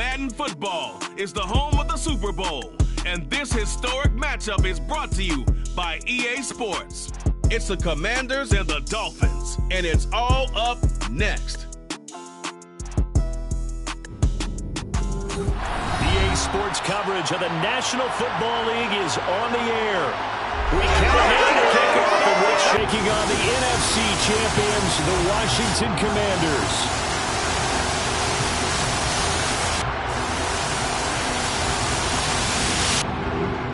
Madden Football is the home of the Super Bowl, and this historic matchup is brought to you by EA Sports. It's the Commanders and the Dolphins, and it's all up next. EA Sports coverage of the National Football League is on the air. We count down the kickoff in which shaking on the NFC champions, the Washington Commanders.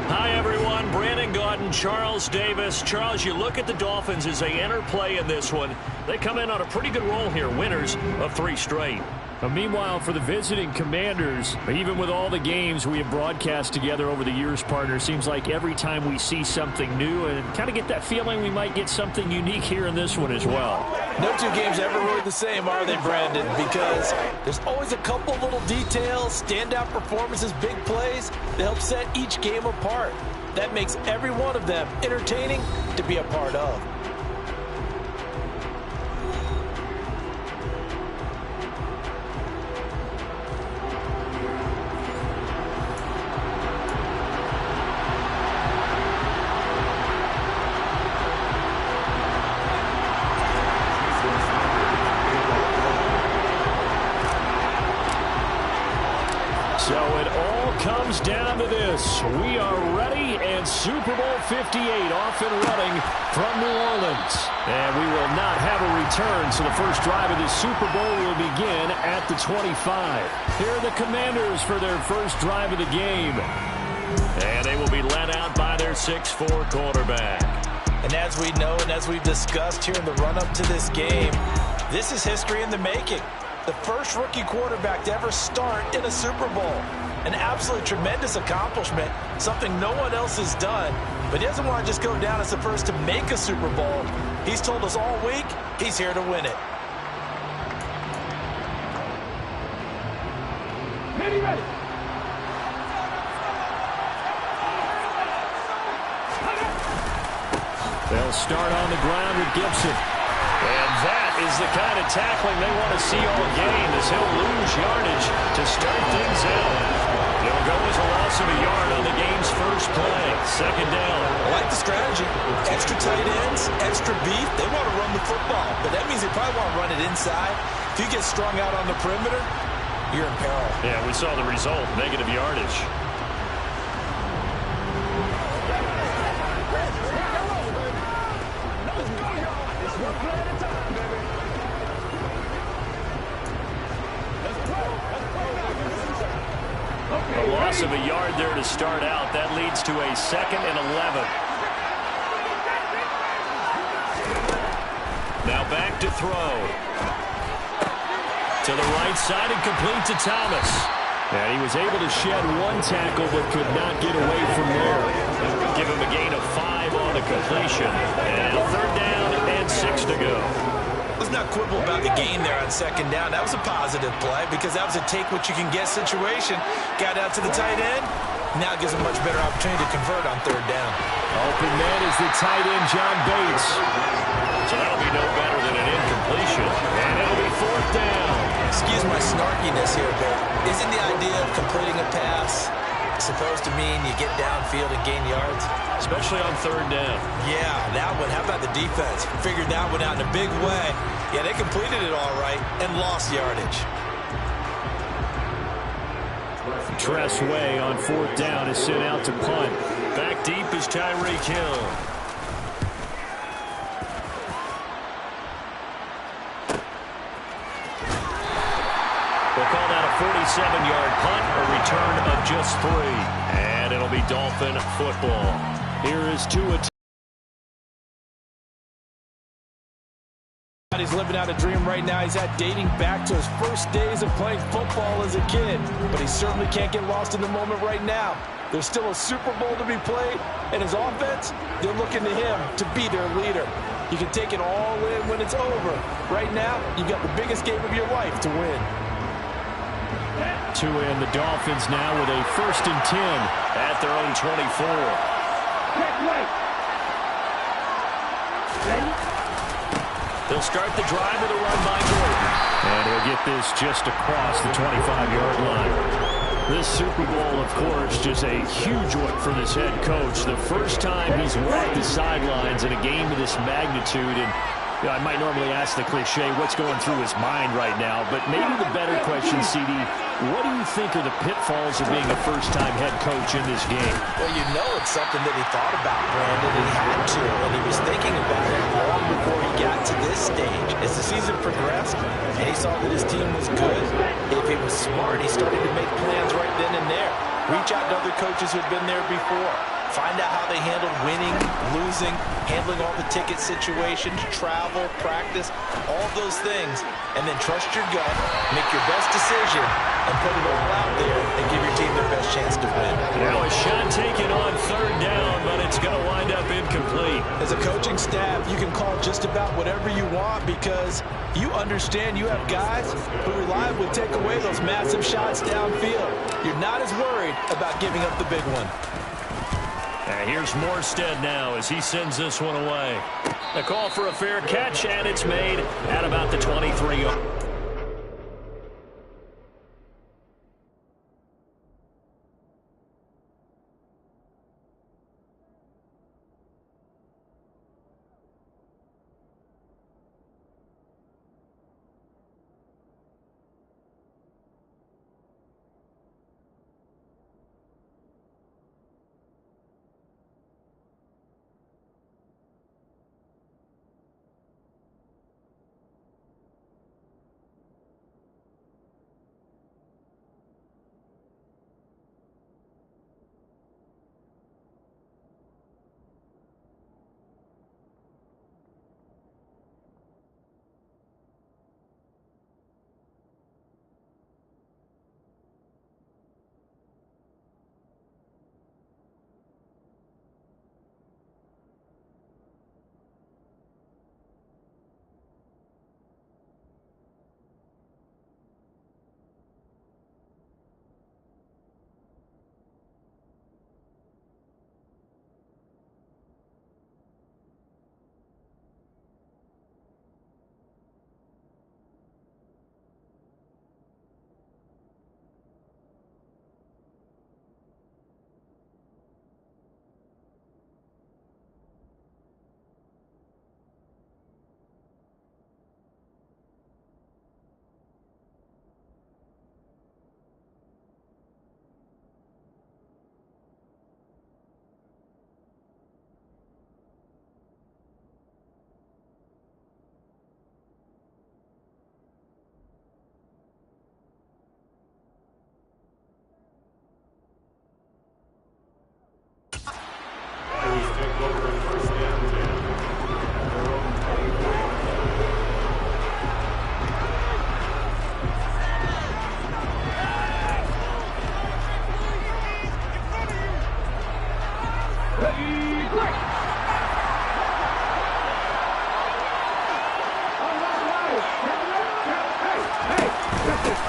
Hi, everyone. Brandon Gaudin, Charles Davis. Charles, you look at the Dolphins as they enter play in this one. They come in on a pretty good roll here, winners of 3 straight. Meanwhile, for the visiting Commanders, even with all the games we have broadcast together over the years, partner, seems like every time we see something new and kind of get that feeling we might get something unique here in this one as well. No two games ever really the same, are they, Brandon? Because there's always a couple little details, standout performances, big plays that help set each game apart. That makes every one of them entertaining to be a part of. So it all comes down to this. We are ready, and Super Bowl 58 off and running from New Orleans. And we will not have a return, so the first drive of this Super Bowl will begin at the 25. Here are the Commanders for their first drive of the game. And they will be led out by their 6'4" quarterback. And as we know and as we've discussed here in the run-up to this game, this is history in the making. The first rookie quarterback to ever start in a Super Bowl. An absolutely tremendous accomplishment, something no one else has done. But he doesn't want to just go down as the first to make a Super Bowl. He's told us all week he's here to win it. Ready. They'll start on the ground with Gibson. And that is the kind of tackling they want to see all game, as he'll lose yardage to start things out. It'll go as a loss of a yard on the game's first play. Second down. I like the strategy. Extra tight ends, extra beef. They want to run the football, but that means they probably want to run it inside. If you get strung out on the perimeter, you're in peril. Yeah, we saw the result, negative yardage. A loss of a yard there to start out. That leads to a 2nd and 11. Now back to throw. To the right side and complete to Thomas. And he was able to shed 1 tackle but could not get away from there. Give him a gain of 5 on the completion. And 3rd down and 6 to go. Let's not quibble about the gain there on 2nd down. That was a positive play because that was a take-what-you-can-get situation. Got out to the tight end. Now it gives a much better opportunity to convert on 3rd down. Open man is the tight end, John Bates. So that'll be no better than an incompletion. And it'll be 4th down. Excuse my snarkiness here, but isn't the idea of completing a pass supposed to mean you get downfield and gain yards? Especially on 3rd down. Yeah, that one. How about the defense? Figured that one out in a big way. Yeah, they completed it all right and lost yardage. Tress Way on 4th down is sent out to punt. Back deep is Tyreek Hill. We'll call that a 47-yard punt, a return of just 3. And it'll be Dolphin football. Here is Tua. He's living out a dream right now. He's dating back to his first days of playing football as a kid. But he certainly can't get lost in the moment right now. There's still a Super Bowl to be played, and his offense, they're looking to him to be their leader. You can take it all in when it's over. Right now, you've got the biggest game of your life to win. Tua and the Dolphins now with a 1st and 10 at their own 24. They'll start the drive with a run by Gordon. And he'll get this just across the 25-yard line. This Super Bowl, of course, just a huge one for this head coach. The first time he's walked the sidelines in a game of this magnitude. And I might normally ask the cliche, what's going through his mind right now? But maybe the better question, CD, what do you think are the pitfalls of being a first-time head coach in this game? Well, you know it's something that he thought about, Brandon, and he had to, and he was thinking about it long before he got to this stage. As the season progressed, and he saw that his team was good, if he was smart, he started to make plans right then and there. Reach out to other coaches who had been there before. Find out how they handled winning, losing, handling all the ticket situations, travel, practice, all those things, and then trust your gut, make your best decision, and put it all out there and give your team their best chance to win. Now a shot taken on third down, but it's going to wind up incomplete. As a coaching staff, you can call just about whatever you want because you understand you have guys who reliably take away those massive shots downfield. You're not as worried about giving up the big one. And here's Morstead now as he sends this one away. A call for a fair catch, and it's made at about the 23-yard.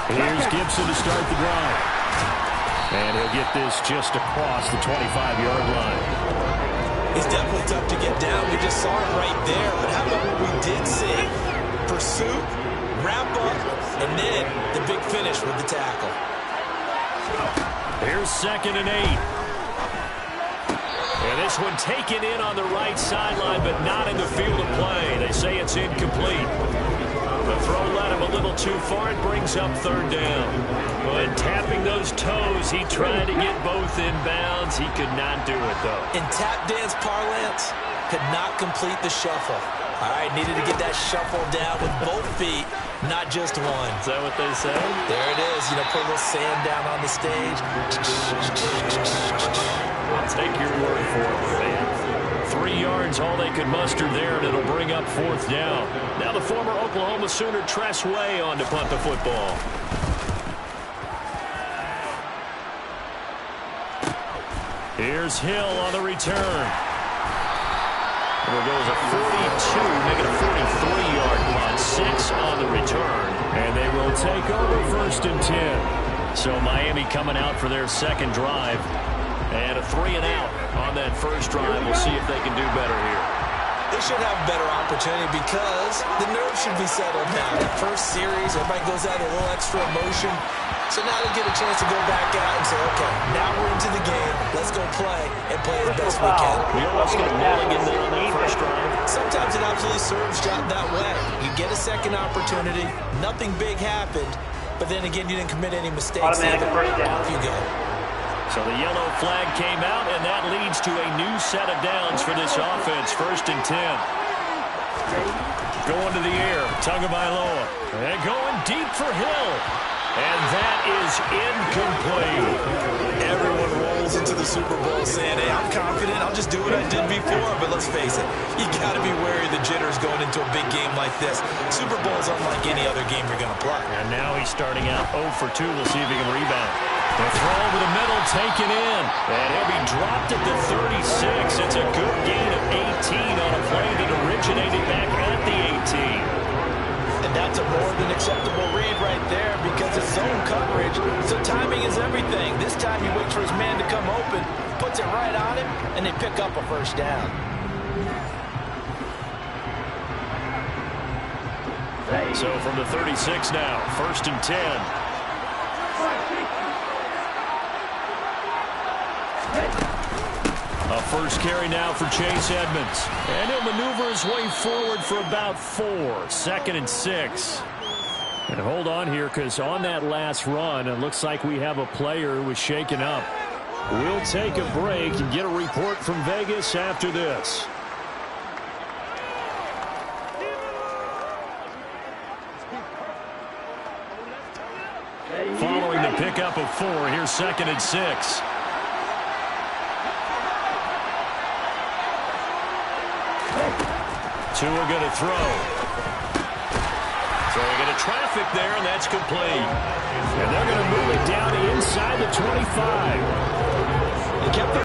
Here's Gibson to start the drive. And he'll get this just across the 25-yard line. It's definitely tough to get down. We just saw it right there. But how about what we did see? Pursuit, wrap up, and then the big finish with the tackle. Here's 2nd and 8. And this one taken in on the right sideline, but not in the field of play. They say it's incomplete. The throw led him a little too far. It brings up 3rd down. But tapping those toes, he tried to get both in bounds. He could not do it, though. In tap dance parlance, could not complete the shuffle. All right, needed to get that shuffle down with both feet, not just one. Is that what they say? There it is. You know, put a little sand down on the stage. I'll take your word for it, man. 3 yards, all they could muster there, and it'll bring up 4th down. Now the former Oklahoma Sooner Tress Way on to punt the football. Here's Hill on the return. There goes a 42, make it a 43-yard punt. 6 on the return, and they will take over 1st and 10. So Miami coming out for their 2nd drive. And a 3 and out on that first drive. We'll see if they can do better here. They should have a better opportunity because the nerves should be settled now. That first series, everybody goes out with a little extra emotion. So now they get a chance to go back out and say, okay, now we're into the game. Let's go play and play as best we can. We almost get a mulligan there on that first drive. Sometimes it absolutely serves John that way. You get a second opportunity, nothing big happened, but then again, you didn't commit any mistakes. Automatic first down. Off you go. So the yellow flag came out, and that leads to a new set of downs for this offense. 1st and 10. Going to the air, Tagovailoa. And going deep for Hill. And that is incomplete. Everyone rolls into the Super Bowl saying, hey, I'm confident. I'll just do what I did before. But let's face it, you got to be wary of the jitters going into a big game like this. Super Bowl is unlike any other game you're going to play. And now he's starting out 0 for 2. We'll see if he can rebound. The throw over the middle, taken in. And he'll be dropped at the 36. It's a good gain of 18 on a play that originated back at the 18. And that's a more than acceptable read right there because it's zone coverage, so timing is everything. This time he waits for his man to come open, puts it right on him, and they pick up a first down. So from the 36 now, 1st and 10. A first carry now for Chase Edmonds. And he'll maneuver his way forward for about 4. 2nd and 6. And hold on here because on that last run, it looks like we have a player who was shaken up. We'll take a break and get a report from Vegas after this. Following the pickup of 4, here's 2nd and 6. Tua going to throw. So we get a traffic there, and that's complete. And they're going to move it down to inside the 25. They kept it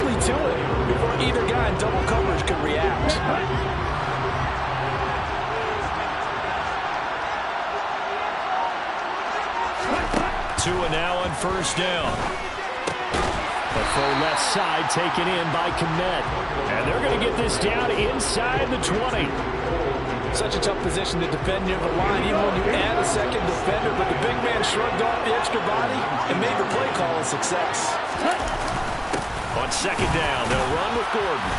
to it before either guy in double coverage could react. Tua now on 1st down. The full left side taken in by Kmet. And they're going to get this down inside the 20. Such a tough position to defend near the line, even when you add a second defender. But the big man shrugged off the extra body and made the play call a success. On 2nd down, they'll run with Gordon.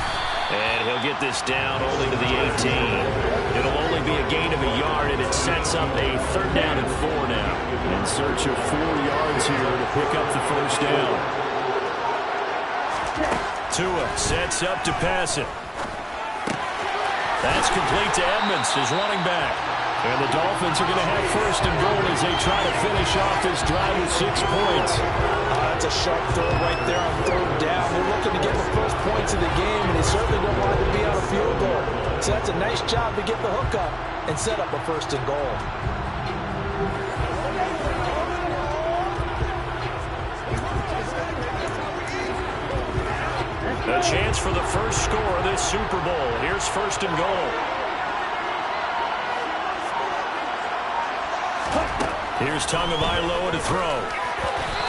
And he'll get this down only to the 18. It'll only be a gain of a yard, and it sets up a 3rd down and 4 now. In search of 4 yards here to pick up the 1st down. Tua sets up to pass it. That's complete to Edmonds, his running back. And the Dolphins are going to have 1st and goal as they try to finish off this drive with 6 points. That's a sharp throw right there on 3rd down. They're looking to get the first points of the game, and they certainly don't want to be out of field goal. So that's a nice job to get the hook up and set up a 1st and goal. A chance for the first score of this Super Bowl. Here's 1st and goal. Here's Tagovailoa to throw.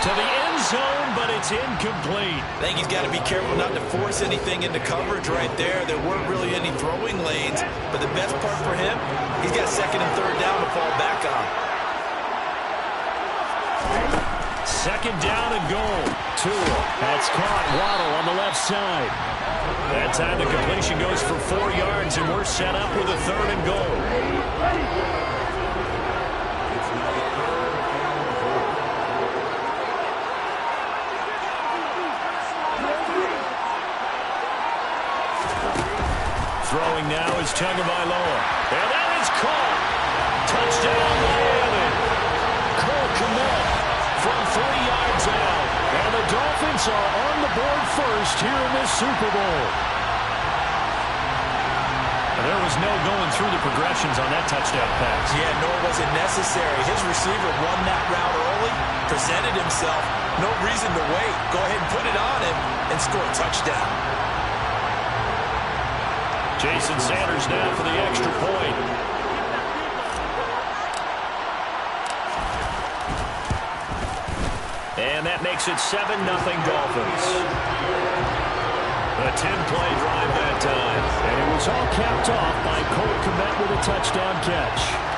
To the end zone, but it's incomplete. I think he's got to be careful not to force anything into coverage right there. There weren't really any throwing lanes, but the best part for him, he's got 2nd and 3rd down to fall back on. 2nd down and goal. Tua. That's caught. Waddle on the left side. That time the completion goes for 4 yards, and we're set up with a 3rd and goal. Throwing now is Tagovailoa. And that is caught. Touchdown, Miami. Cole Kmet from 3 yards out. And the Dolphins are on the board first here in this Super Bowl. And there was no going through the progressions on that touchdown pass. Yeah, nor was it necessary. His receiver won that route early, presented himself. No reason to wait. Go ahead and put it on him and score a touchdown. Jason Sanders now for the extra point. And that makes it 7-0 Dolphins. A 10-play drive that time. And it was all capped off by Cole Kmet with a touchdown catch.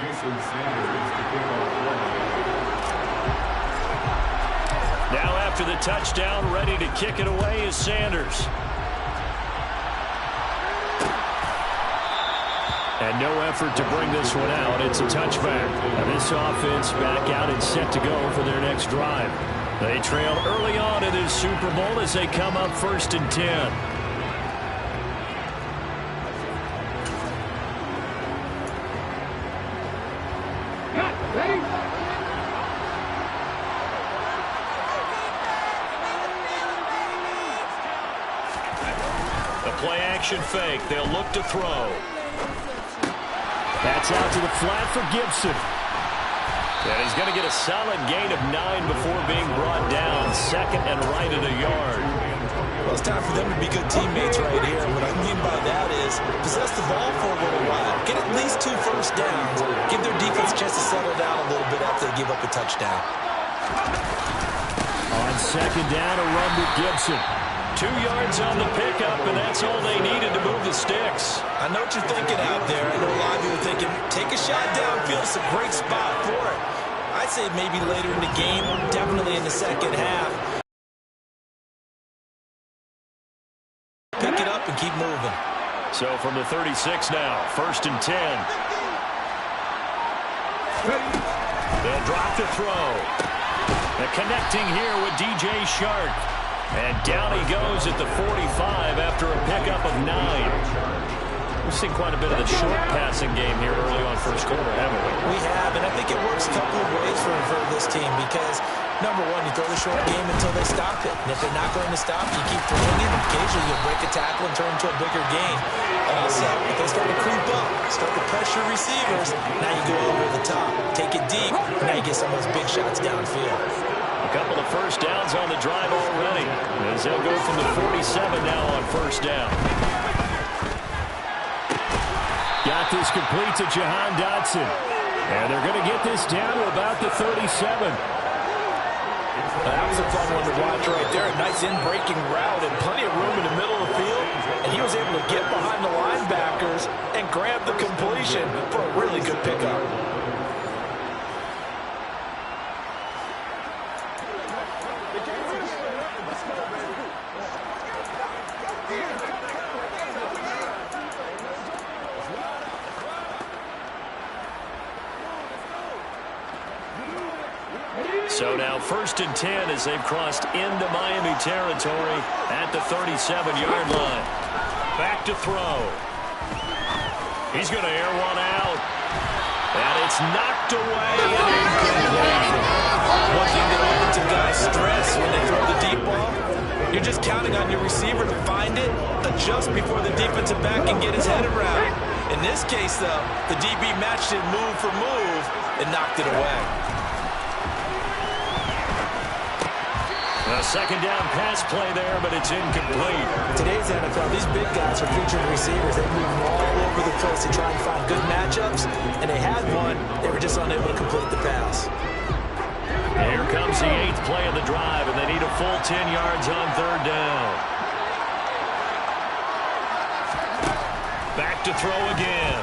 Jason Sanders to kick off play. Now after the touchdown, ready to kick it away is Sanders. And no effort to bring this one out. It's a touchback. Now this offense back out and set to go for their next drive. They trail early on in this Super Bowl as they come up 1st and 10. Fake. They'll look to throw. That's out to the flat for Gibson. And he's going to get a solid gain of 9 before being brought down. 2nd and right at a yard. Well, it's time for them to be good teammates right here. What I mean by that is possess the ball for a little while. Get at least 2 first downs. Give their defense a chance to settle down a little bit after they give up a touchdown. On 2nd down, a run with Gibson. 2 yards on the pickup, and that's all they needed to move the sticks. I know what you're thinking out there. I know a lot of you are thinking, take a shot downfield. It's a great spot for it. I'd say maybe later in the game, definitely in the second half. Pick it up and keep moving. So from the 36 now, 1st and 10. They'll drop the throw. The connecting here with DJ Shark. And down he goes at the 45 after a pickup of 9. We've seen quite a bit of the short passing game here early on first quarter, haven't we? We have, and I think it works a couple of ways for this team because, number one, you throw the short game until they stop it. And if they're not going to stop, you keep throwing it. Occasionally you'll break a tackle and turn into a bigger gain. Also, if they start to creep up, start to pressure receivers, now you go over the top. Take it deep, and now you get some of those big shots downfield. A couple of first downs on the drive already, as they'll go from the 47 now on 1st down. Got this complete to Jahan Dotson. And they're going to get this down to about the 37. That was a fun one to watch right there. A nice in-breaking route and plenty of room in the middle of the field. And he was able to get behind the linebackers and grab the completion for a really good pickup. So now 1st and 10 as they've crossed into Miami territory at the 37-yard line. Back to throw. He's going to air one out. And it's knocked away and incomplete. One thing that offensive guys stress when they throw the deep ball, you're just counting on your receiver to find it, adjust before the defensive back can get his head around. In this case, though, the DB matched it move for move and knocked it away. A second down pass play there, but it's incomplete. Today's NFL, these big guys are featured receivers. They move all over the place to try and find good matchups, and they had one. They were just unable to complete the pass. Here comes the 8th play of the drive, and they need a full 10 yards on 3rd down. Back to throw again.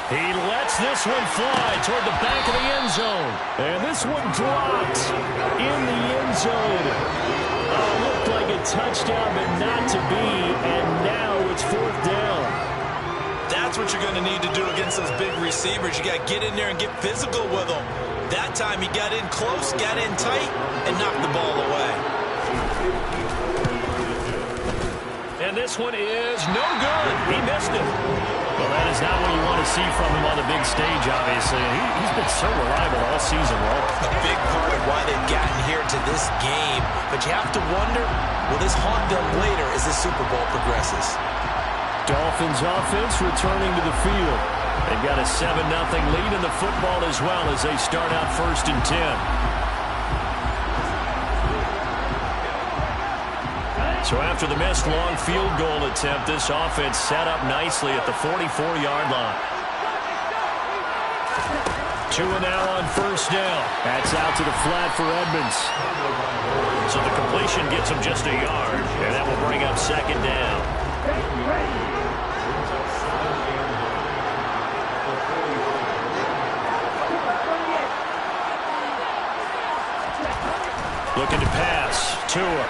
He lets this one fly toward the back of the end zone. And this one dropped in the end zone. Looked like a touchdown, but not to be. And now it's 4th down. That's what you're going to need to do against those big receivers. You got to get in there and get physical with them. That time he got in close, got in tight, and knocked the ball away. And this one is no good. He missed it. Well, that is not what you want to see from him on the big stage, obviously. He's been so reliable all season long. A big part of why they've gotten here to this game. But you have to wonder, will this haunt them later as the Super Bowl progresses? Dolphins offense returning to the field. They've got a 7-0 lead in the football as well as they start out 1st and 10. So after the missed long field goal attempt, this offense set up nicely at the 44-yard line. 2 now on 1st down. That's out to the flat for Edmonds. So the completion gets him just a yard, and that will bring up 2nd down. Looking to pass. Tua.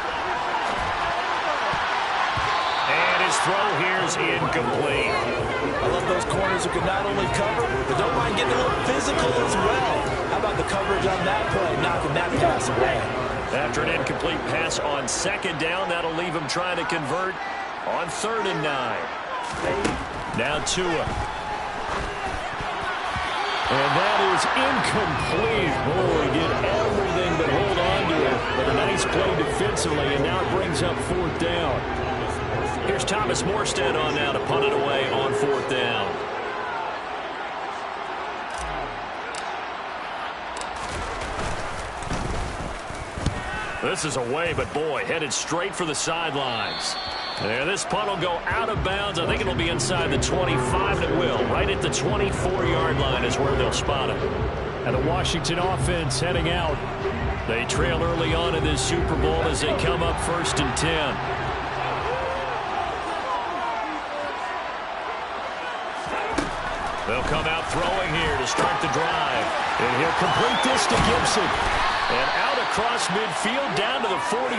And his throw here is incomplete. I love those corners who can not only cover, but don't mind getting a little physical as well. How about the coverage on that play, knocking that pass away? After an incomplete pass on 2nd down, that'll leave him trying to convert on 3rd and 9. Now Tua. And that is incomplete. Boy, did everything but hold on to it. But a nice play defensively, and now it brings up 4th down. Here's Thomas Morstead on now to punt it away on 4th down. This is away, but boy, headed straight for the sidelines. There, this punt will go out of bounds. I think it'll be inside the 25, and it will. Right at the 24-yard line is where they'll spot it. And the Washington offense heading out. They trail early on in this Super Bowl as they come up 1st and 10. They'll come out throwing here to start the drive. And he'll complete this to Gibson. And out across midfield down to the 45.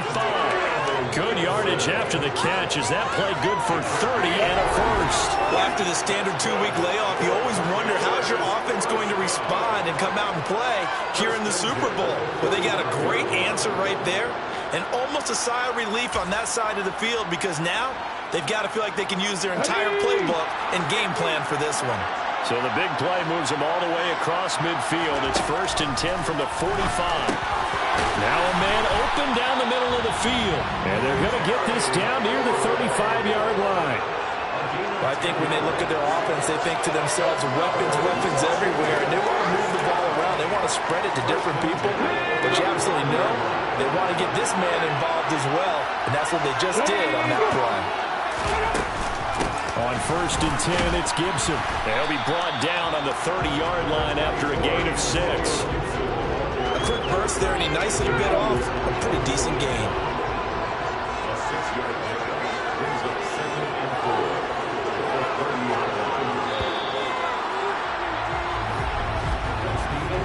Good yardage after the catch. Is that play good for 30 and a first? Well, after the standard 2-week layoff, you always wonder how's your offense going to respond and come out and play here in the Super Bowl. Well, they got a great answer right there. And almost a sigh of relief on that side of the field because now they've got to feel like they can use their entire playbook and game plan for this one. So the big play moves them all the way across midfield. It's 1st and 10 from the 45. Now a man open down the middle of the field. And they're going to get this down near the 35-yard line. Well, I think when they look at their offense, they think to themselves, weapons everywhere. And they want to move the ball around. They want to spread it to different people. But you absolutely know they want to get this man involved as well. And that's what they just did on that play. On 1st and 10, it's Gibson. They'll be brought down on the 30-yard line after a gain of 6. A quick burst there, and he nicely bit off a pretty decent gain. A 6-yard pickup brings up 2nd and 4.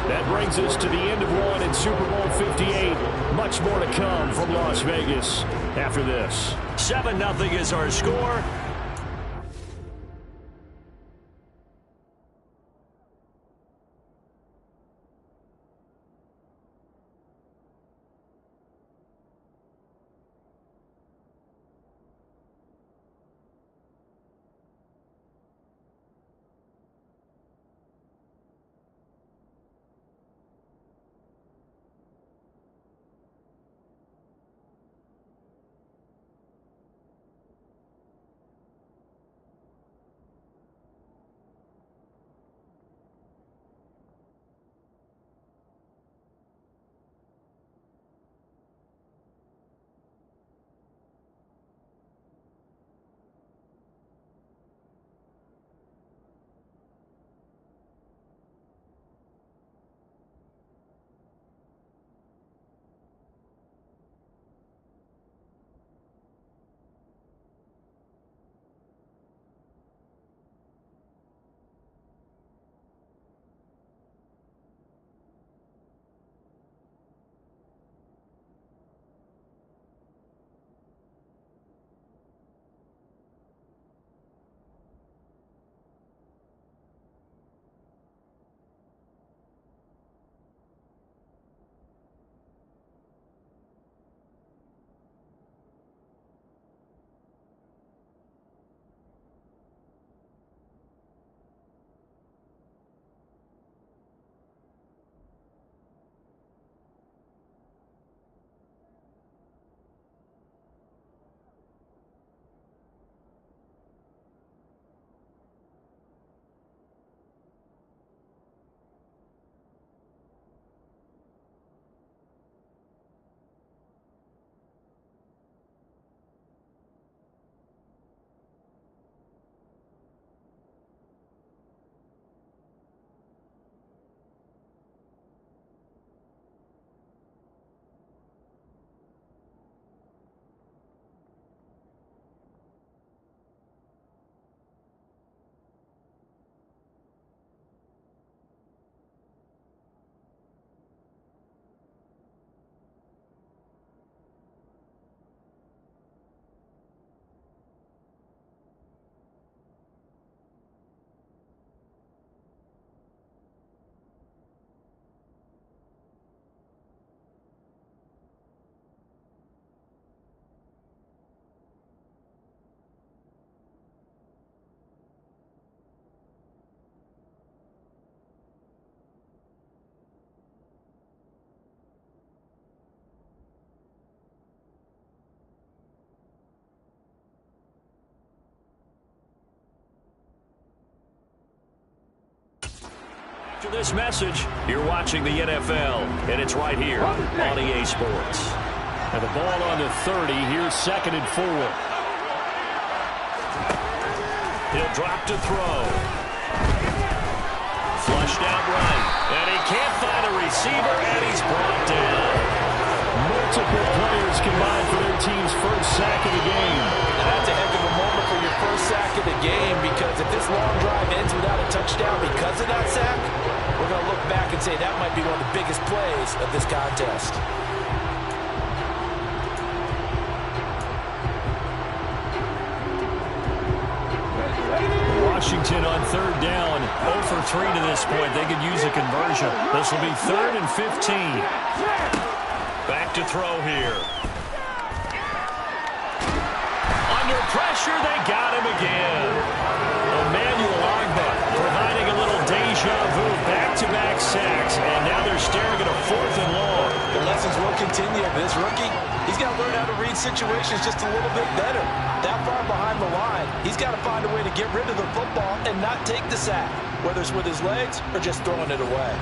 That brings us to the end of one in Super Bowl 58. Much more to come from Las Vegas after this. 7-0 is our score. After this message, you're watching the NFL, and it's right here on EA Sports. And the ball on the 30. Here's 2nd and 4. He'll drop to throw. Flushed out right. And he can't find a receiver, and he's brought down. Multiple players combined for their team's first sack of the game. And that's a heck of a moment for your first sack of the game, because if this long drive ends without a touchdown because of that sack, we're going to look back and say that might be one of the biggest plays of this contest. Washington on 3rd down, 0 for 3 to this point. They could use a conversion. This will be 3rd and 15. Back to throw here. Under pressure, they got him again. Emmanuel Ogbah providing a little deja vu, back-to-back sacks, and now they're staring at a 4th and long. The lessons will continue. This rookie, he's got to learn how to read situations just a little bit better. That far behind the line, he's got to find a way to get rid of the football and not take the sack, whether it's with his legs or just throwing it away.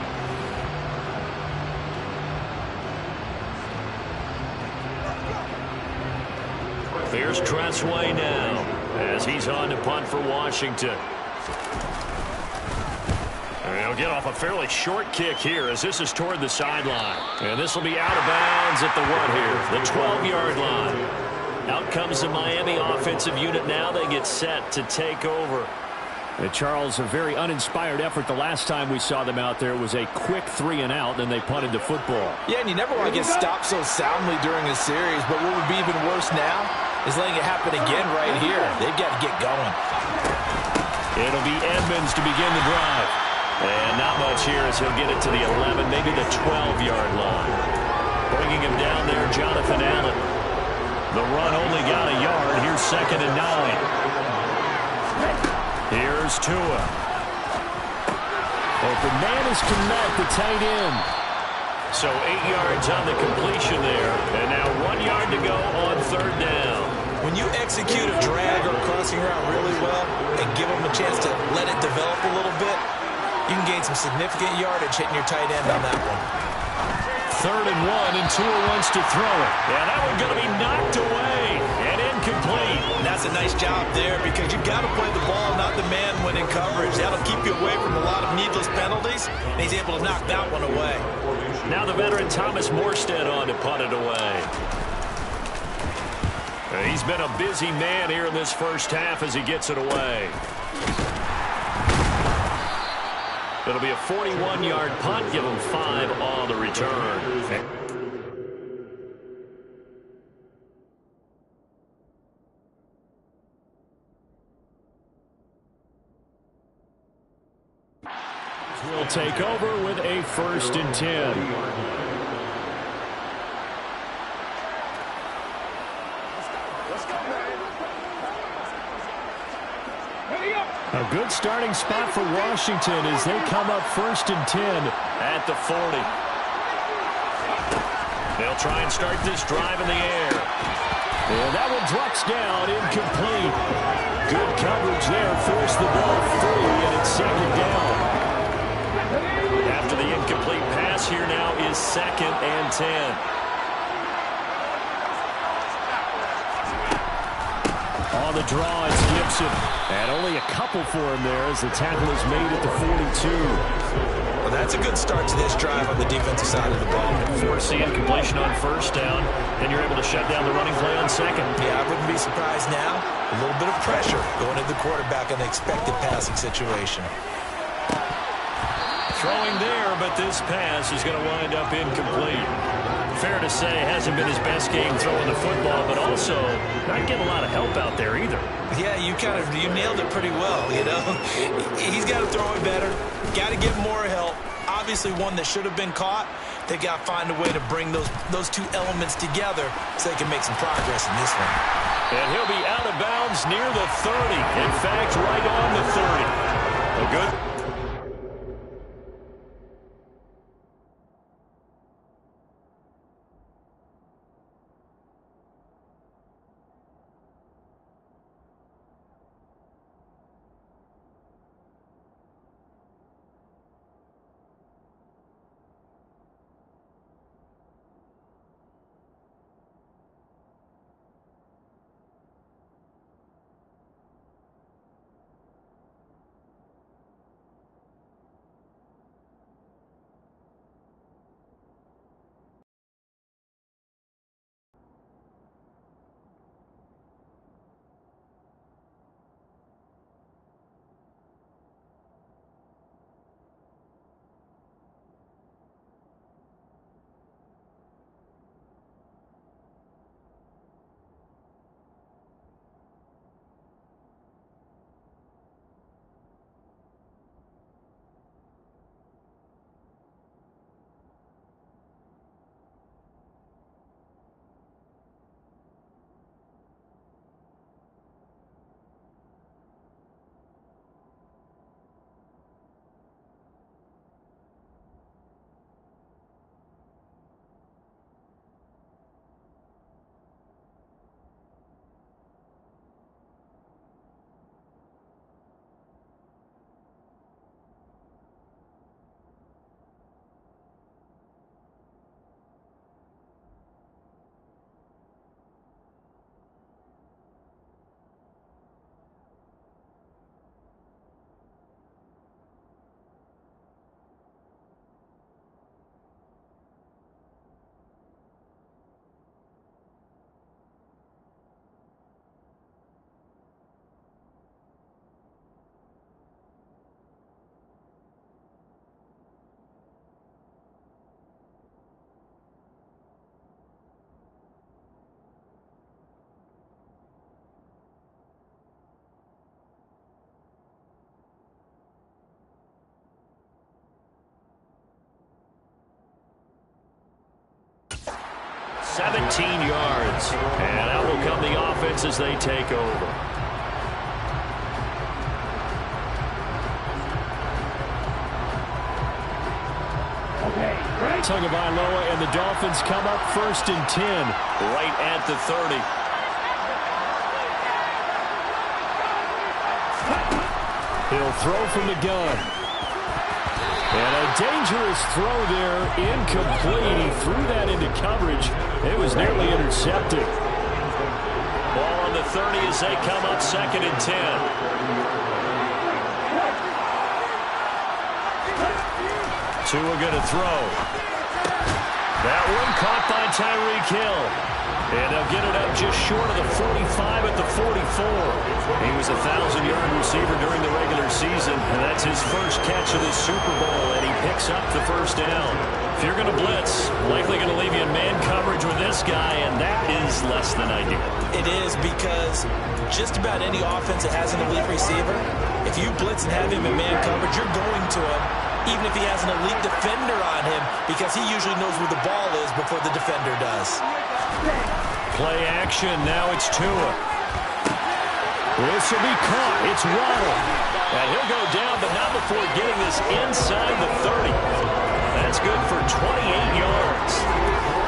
Here's Tressway now as he's on to punt for Washington. And he'll get off a fairly short kick here as this is toward the sideline. And this will be out of bounds at the what here? The 12-yard line. Out comes the Miami offensive unit now. They get set to take over. And Charles, a very uninspired effort the last time we saw them out there was a quick 3-and-out, then they punted the football. Yeah, and you never want to get stopped so soundly during a series, but what would be even worse now is letting it happen again right here. They've got to get going. It'll be Edmonds to begin the drive. And not much here as he'll get it to the 11, maybe the 12-yard line. Bringing him down there, Jonathan Allen. The run only got a yard. Here's 2nd and 9. Here's Tua. Open man is Kmet, the tight end. So 8 yards on the completion there. And now 1 yard to go on 3rd down. When you execute a drag or a crossing route really well and give them a chance to let it develop a little bit, you can gain some significant yardage hitting your tight end on that one. 3rd and 1, and Tua wants to throw it. Yeah, that one going to be knocked away and incomplete. And that's a nice job there because you've got to play the ball, not the man when in coverage. That'll keep you away from a lot of needless penalties, and he's able to knock that one away. Now the veteran Thomas Morstead on to punt it away. He's been a busy man here in this first half as he gets it away. It'll be a 41-yard punt. Give him 5 on the return. We'll take over with a 1st and 10. A good starting spot for Washington as they come up 1st and 10 at the 40. They'll try and start this drive in the air. And that one drops down, incomplete. Good coverage there, forced the ball free, and it's 2nd down. After the incomplete pass, here now is 2nd and 10. On the draw, it's Gibson. And only a couple for him there as the tackle is made at the 42. Well, that's a good start to this drive on the defensive side of the ball. Force the incompletion on 1st down, then you're able to shut down the running play on 2nd. Yeah, I wouldn't be surprised now. A little bit of pressure going to the quarterback in an expected passing situation. Throwing there, but this pass is going to wind up incomplete. Fair to say, hasn't been his best game throwing the football, but also not getting a lot of help out there either. Yeah, you nailed it pretty well, you know. He's got to throw it better, got to get more help. Obviously one that should have been caught. They got to find a way to bring those two elements together so they can make some progress in this one. And he'll be out of bounds near the 30. In fact, right on the 30. A good... 17 yards. And out will come the offense as they take over. Tagovailoa and the Dolphins come up 1st and 10. Right at the 30. He'll throw from the gun. And a dangerous throw there, incomplete. He threw that into coverage. It was nearly intercepted. Ball on the 30 as they come up 2nd and 10. Tua going to throw. That one caught by Tyreek Hill. And they'll get it up just short of the 45 at the 44. He was a 1,000-yard receiver during the regular season, and that's his first catch of the Super Bowl, and he picks up the first down. If you're going to blitz, likely going to leave you in man coverage with this guy, and that is less than ideal. It is, because just about any offense that has an elite receiver, if you blitz and have him in man coverage, you're going to him, even if he has an elite defender on him, because he usually knows where the ball is before the defender does. Play action. Now it's Tua. This will be caught. It's Waddle. And he'll go down, but not before getting this inside the 30. That's good for 28 yards.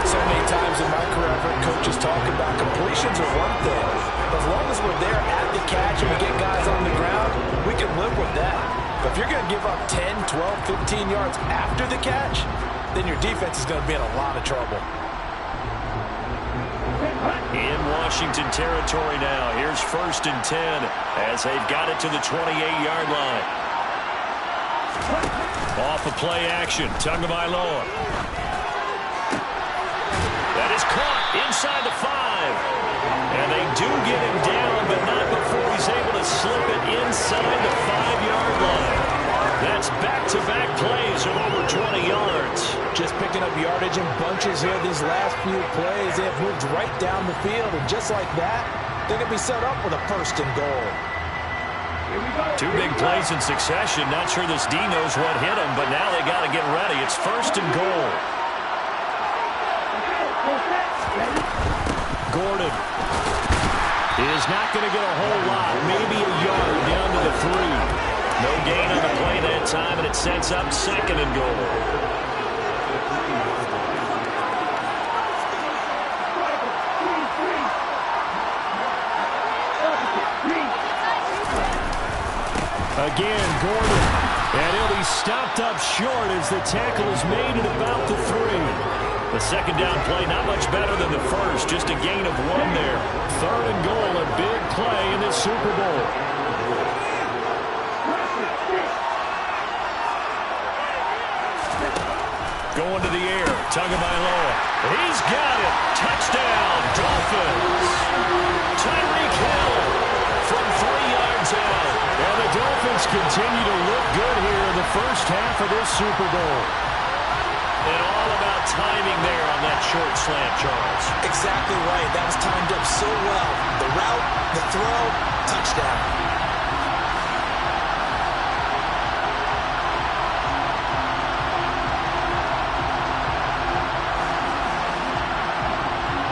So many times in my career, I've heard coaches talk about completions are one thing. But as long as we're there at the catch and we get guys on the ground, we can live with that. But if you're going to give up 10, 12, 15 yards after the catch, then your defense is going to be in a lot of trouble. In Washington territory now. Here's 1st and 10 as they've got it to the 28-yard line. Off of play action. Tagovailoa. That is caught inside the 5. And they do get him down, but not before he's able to slip it inside the 5-yard line. That's back-to-back plays of over 20 yards. Just picking up yardage in bunches here these last few plays. They have moved right down the field, and just like that, they're going to be set up with a 1st and goal. 2 big plays in succession. Not sure this D knows what hit him, but now they got to get ready. It's 1st and goal. Gordon is not going to get a whole lot, maybe a yard down to the 3. No gain on the play that time, and it sets up 2nd and goal. Again, Gordon, and he'll be stopped up short as the tackle is made at about the 3. The 2nd down play, not much better than the first, just a gain of 1 there. 3rd and goal, a big play in the Super Bowl. Going to the air, Tagovailoa. He's got it. Touchdown, Dolphins. Tyreek Hill from 3 yards out. And the Dolphins continue to look good here in the first half of this Super Bowl. And all about timing there on that short slant, Charles. Exactly right. That was timed up so well. The route, the throw, touchdown.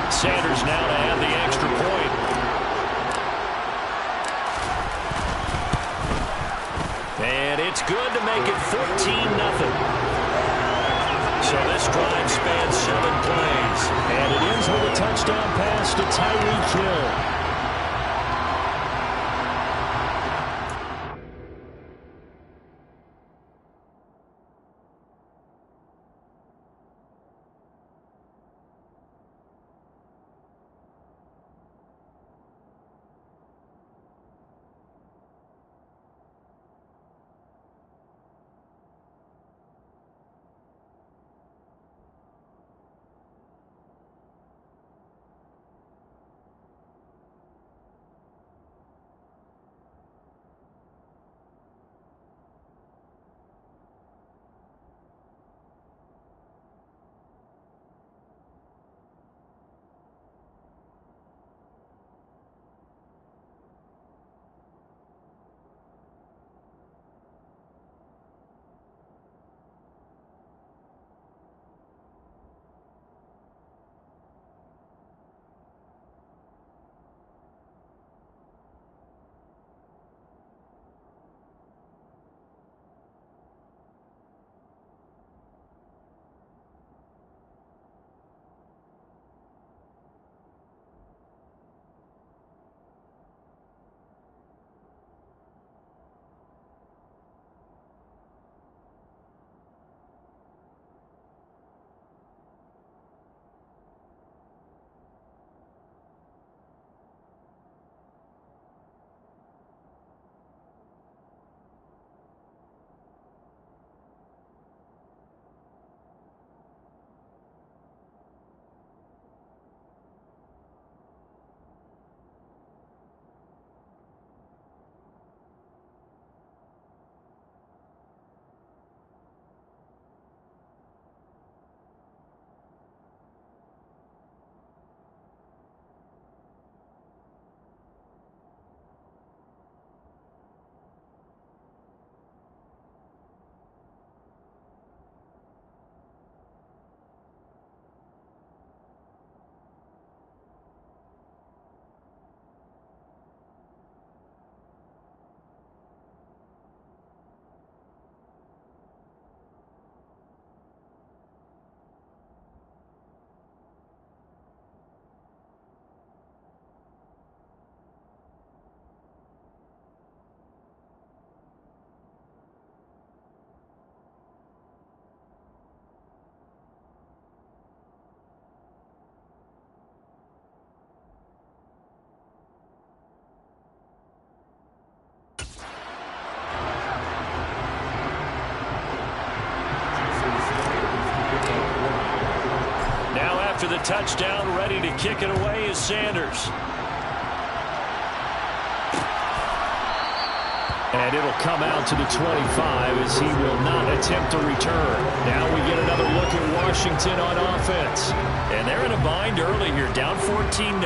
Sanders now to add the extra point. And it's good to make it 14-0. So this drive spans 7 plays. And it ends with a touchdown pass to Tyreek Hill. after the touchdown, ready to kick it away is Sanders. And it'll come out to the 25 as he will not attempt to return. Now we get another look at Washington on offense. And they're in a bind early here, down 14-0.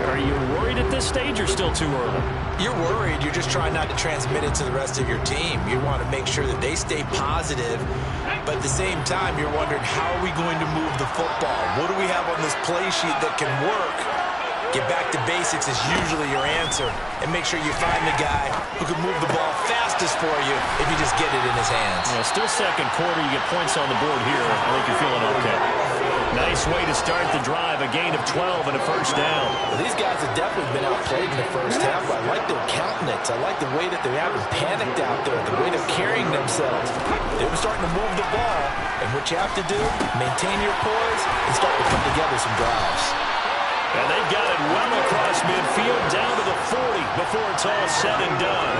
Are you worried at this stage or still too early? You're worried. You're just trying not to transmit it to the rest of your team. You want to make sure that they stay positive. But at the same time, you're wondering, how are we going to move the football? What do we have on this play sheet that can work? Get back to basics is usually your answer. And make sure you find the guy who can move the ball fastest for you if you just get it in his hands. Yeah, still second quarter. You get points on the board here. I think you're feeling okay. Nice way to start the drive. A gain of 12 and a first down. Well, these guys have definitely been outplayed in the first half. I like their countenance. I like the way that they haven't panicked out there, the way they're carrying themselves. They were starting to move the ball. And what you have to do, maintain your poise and start to put together some drives. And they've got it well across midfield, down to the 40 before it's all said and done.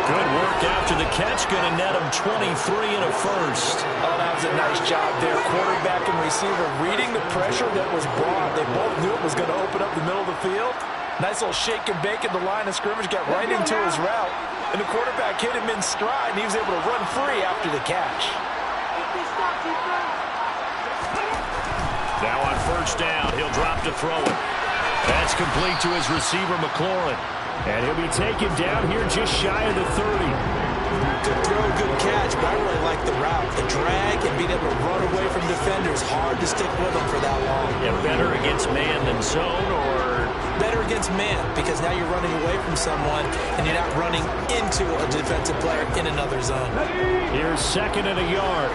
Good work after the catch, going to net them 23 and a first. Oh, that was a nice job there. Quarterback and receiver reading the pressure that was brought. They both knew it was going to open up the middle of the field. Nice little shake and bake at the line of scrimmage, got right into his route. And the quarterback hit him in stride, and he was able to run free after the catch. Now on first down, he'll drop to throw it. That's complete to his receiver, McLaurin. And he'll be taken down here just shy of the 30. Good throw, good catch, but I really like the route. The drag and being able to run away from defenders, hard to stick with them for that long. Yeah, better against man than zone, or? Better against man, because now you're running away from someone and you're not running into a defensive player in another zone. Here's second and a yard.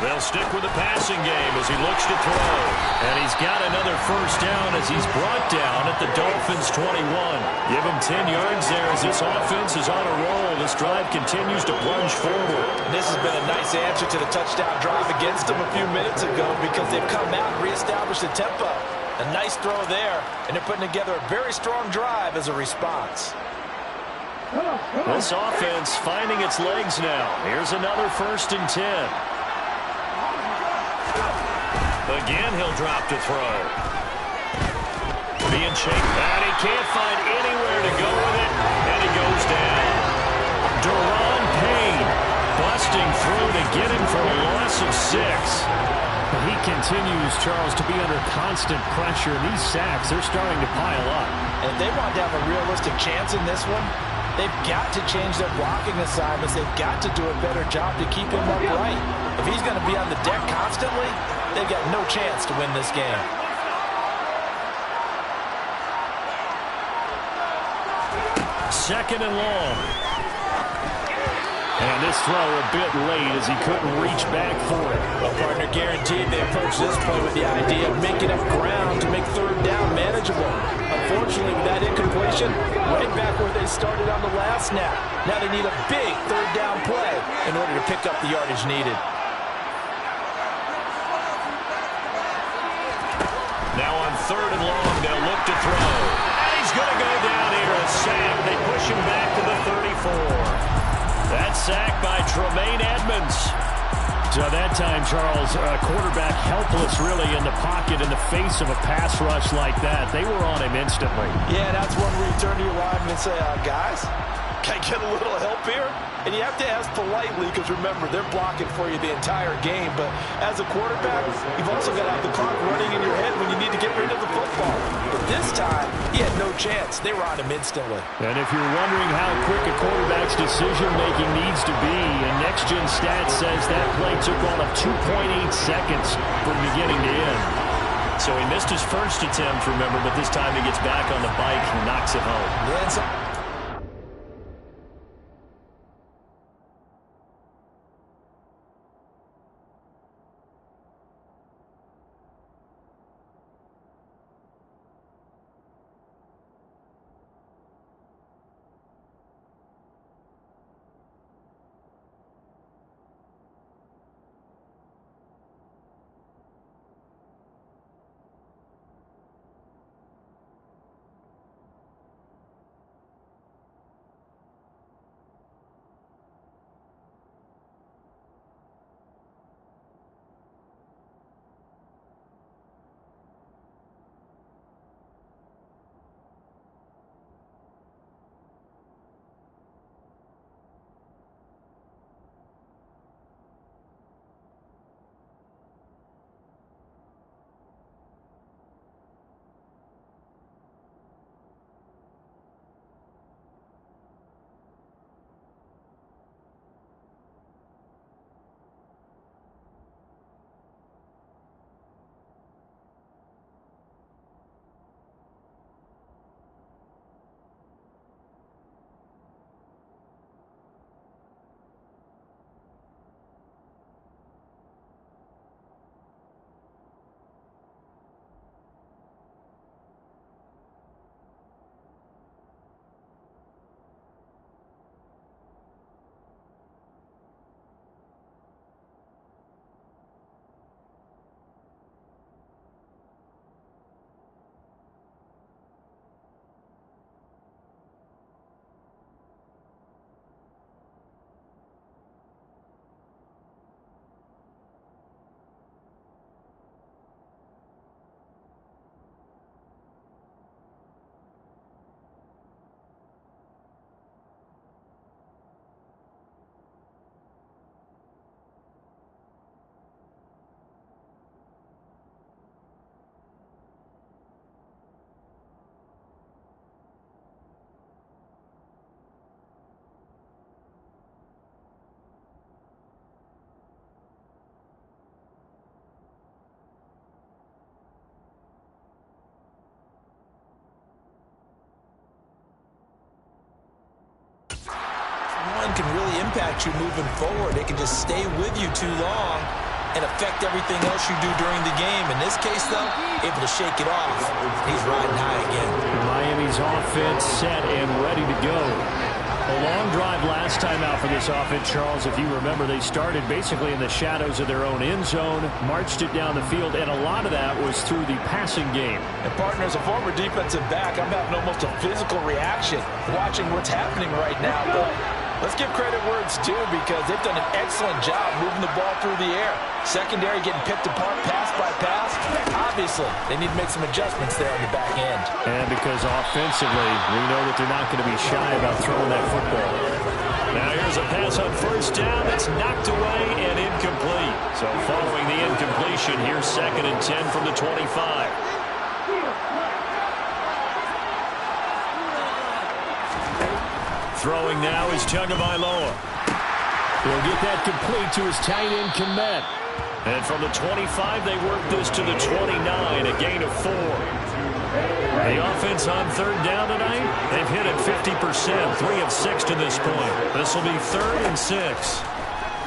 They'll stick with the passing game as he looks to throw. And he's got another first down as he's brought down at the Dolphins' 21. Give him 10 yards there as this offense is on a roll. This drive continues to plunge forward. And this has been a nice answer to the touchdown drive against them a few minutes ago because they've come out and reestablished the tempo. A nice throw there, and they're putting together a very strong drive as a response. This offense finding its legs now. Here's another 1st and 10. Again, he'll drop to throw. Being chased, and he can't find anywhere to go with it, and he goes down. Deron Payne busting through to get him for a loss of 6. He continues, Charles, to be under constant pressure. These sacks, they're starting to pile up. And if they want to have a realistic chance in this one, they've got to change their blocking assignments. They've got to do a better job to keep him upright. If he's going to be on the deck constantly, they've got no chance to win this game. Second and long. And this throw a bit late as he couldn't reach back for it. Well, partner, guaranteed they approach this play with the idea of making up ground to make third down manageable. Unfortunately, with that incompletion, right back where they started on the last snap. Now they need a big third down play in order to pick up the yardage needed. Now on third and long, they'll look to throw. And he's going to go down here, a sack. They push him back to the 34. That sack by Tremaine Edmonds. So that time, Charles, quarterback helpless really in the pocket in the face of a pass rush like that. They were on him instantly. Yeah, that's one where you turn to your lineman and say, guys, can I get a little help here? And you have to ask politely because, remember, they're blocking for you the entire game. But as a quarterback, you've also got to have the clock running in your head when you need to get rid of the football. But this time, he had no chance. They were on him instantly. And if you're wondering how quick a quarterback's decision-making needs to be, and Next Gen Stats says that play took all of 2.8 seconds from beginning to end. So he missed his first attempt, remember, but this time he gets back on the bike and knocks it home. Yeah, can really impact you moving forward. It can just stay with you too long and affect everything else you do during the game. In this case, though, able to shake it off. He's riding high again. Miami's offense set and ready to go. A long drive last time out for this offense, Charles. If you remember, they started basically in the shadows of their own end zone, marched it down the field, and a lot of that was through the passing game. And partner, as a former defensive back, I'm having almost a physical reaction watching what's happening right now. But let's give credit where it's due, because they've done an excellent job moving the ball through the air. Secondary getting picked apart pass by pass. Obviously, they need to make some adjustments there on the back end. And because offensively, we know that they're not going to be shy about throwing that football. Now here's a pass on first down. It's knocked away and incomplete. So following the incompletion, here's 2nd and 10 from the 25. Throwing now is Tagovailoa. He'll get that complete to his tight end, Kmet. And from the 25, they work this to the 29, a gain of 4. The offense on 3rd down tonight, they've hit it 50%, 3 of 6 to this point. This will be 3rd and 6.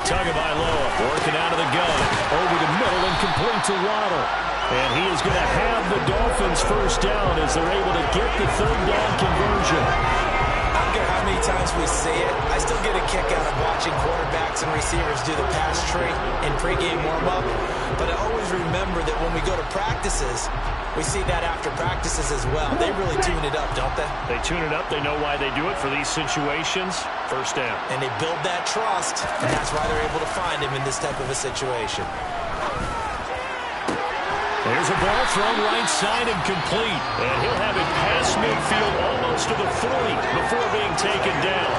Tagovailoa working out of the gun. Over the middle and complete to Waddle. And he is going to have the Dolphins first down as they're able to get the 3rd down conversion. I don't care how many times we see it, I still get a kick out of watching quarterbacks and receivers do the pass tree in pregame warm-up. But I always remember that when we go to practices, we see that after practices as well. They really tune it up, don't they? They tune it up. They know why they do it for these situations. First down. And they build that trust, and that's why they're able to find him in this type of a situation. There's a ball thrown right side and complete. And he'll have it past midfield almost to the 40 before being taken down.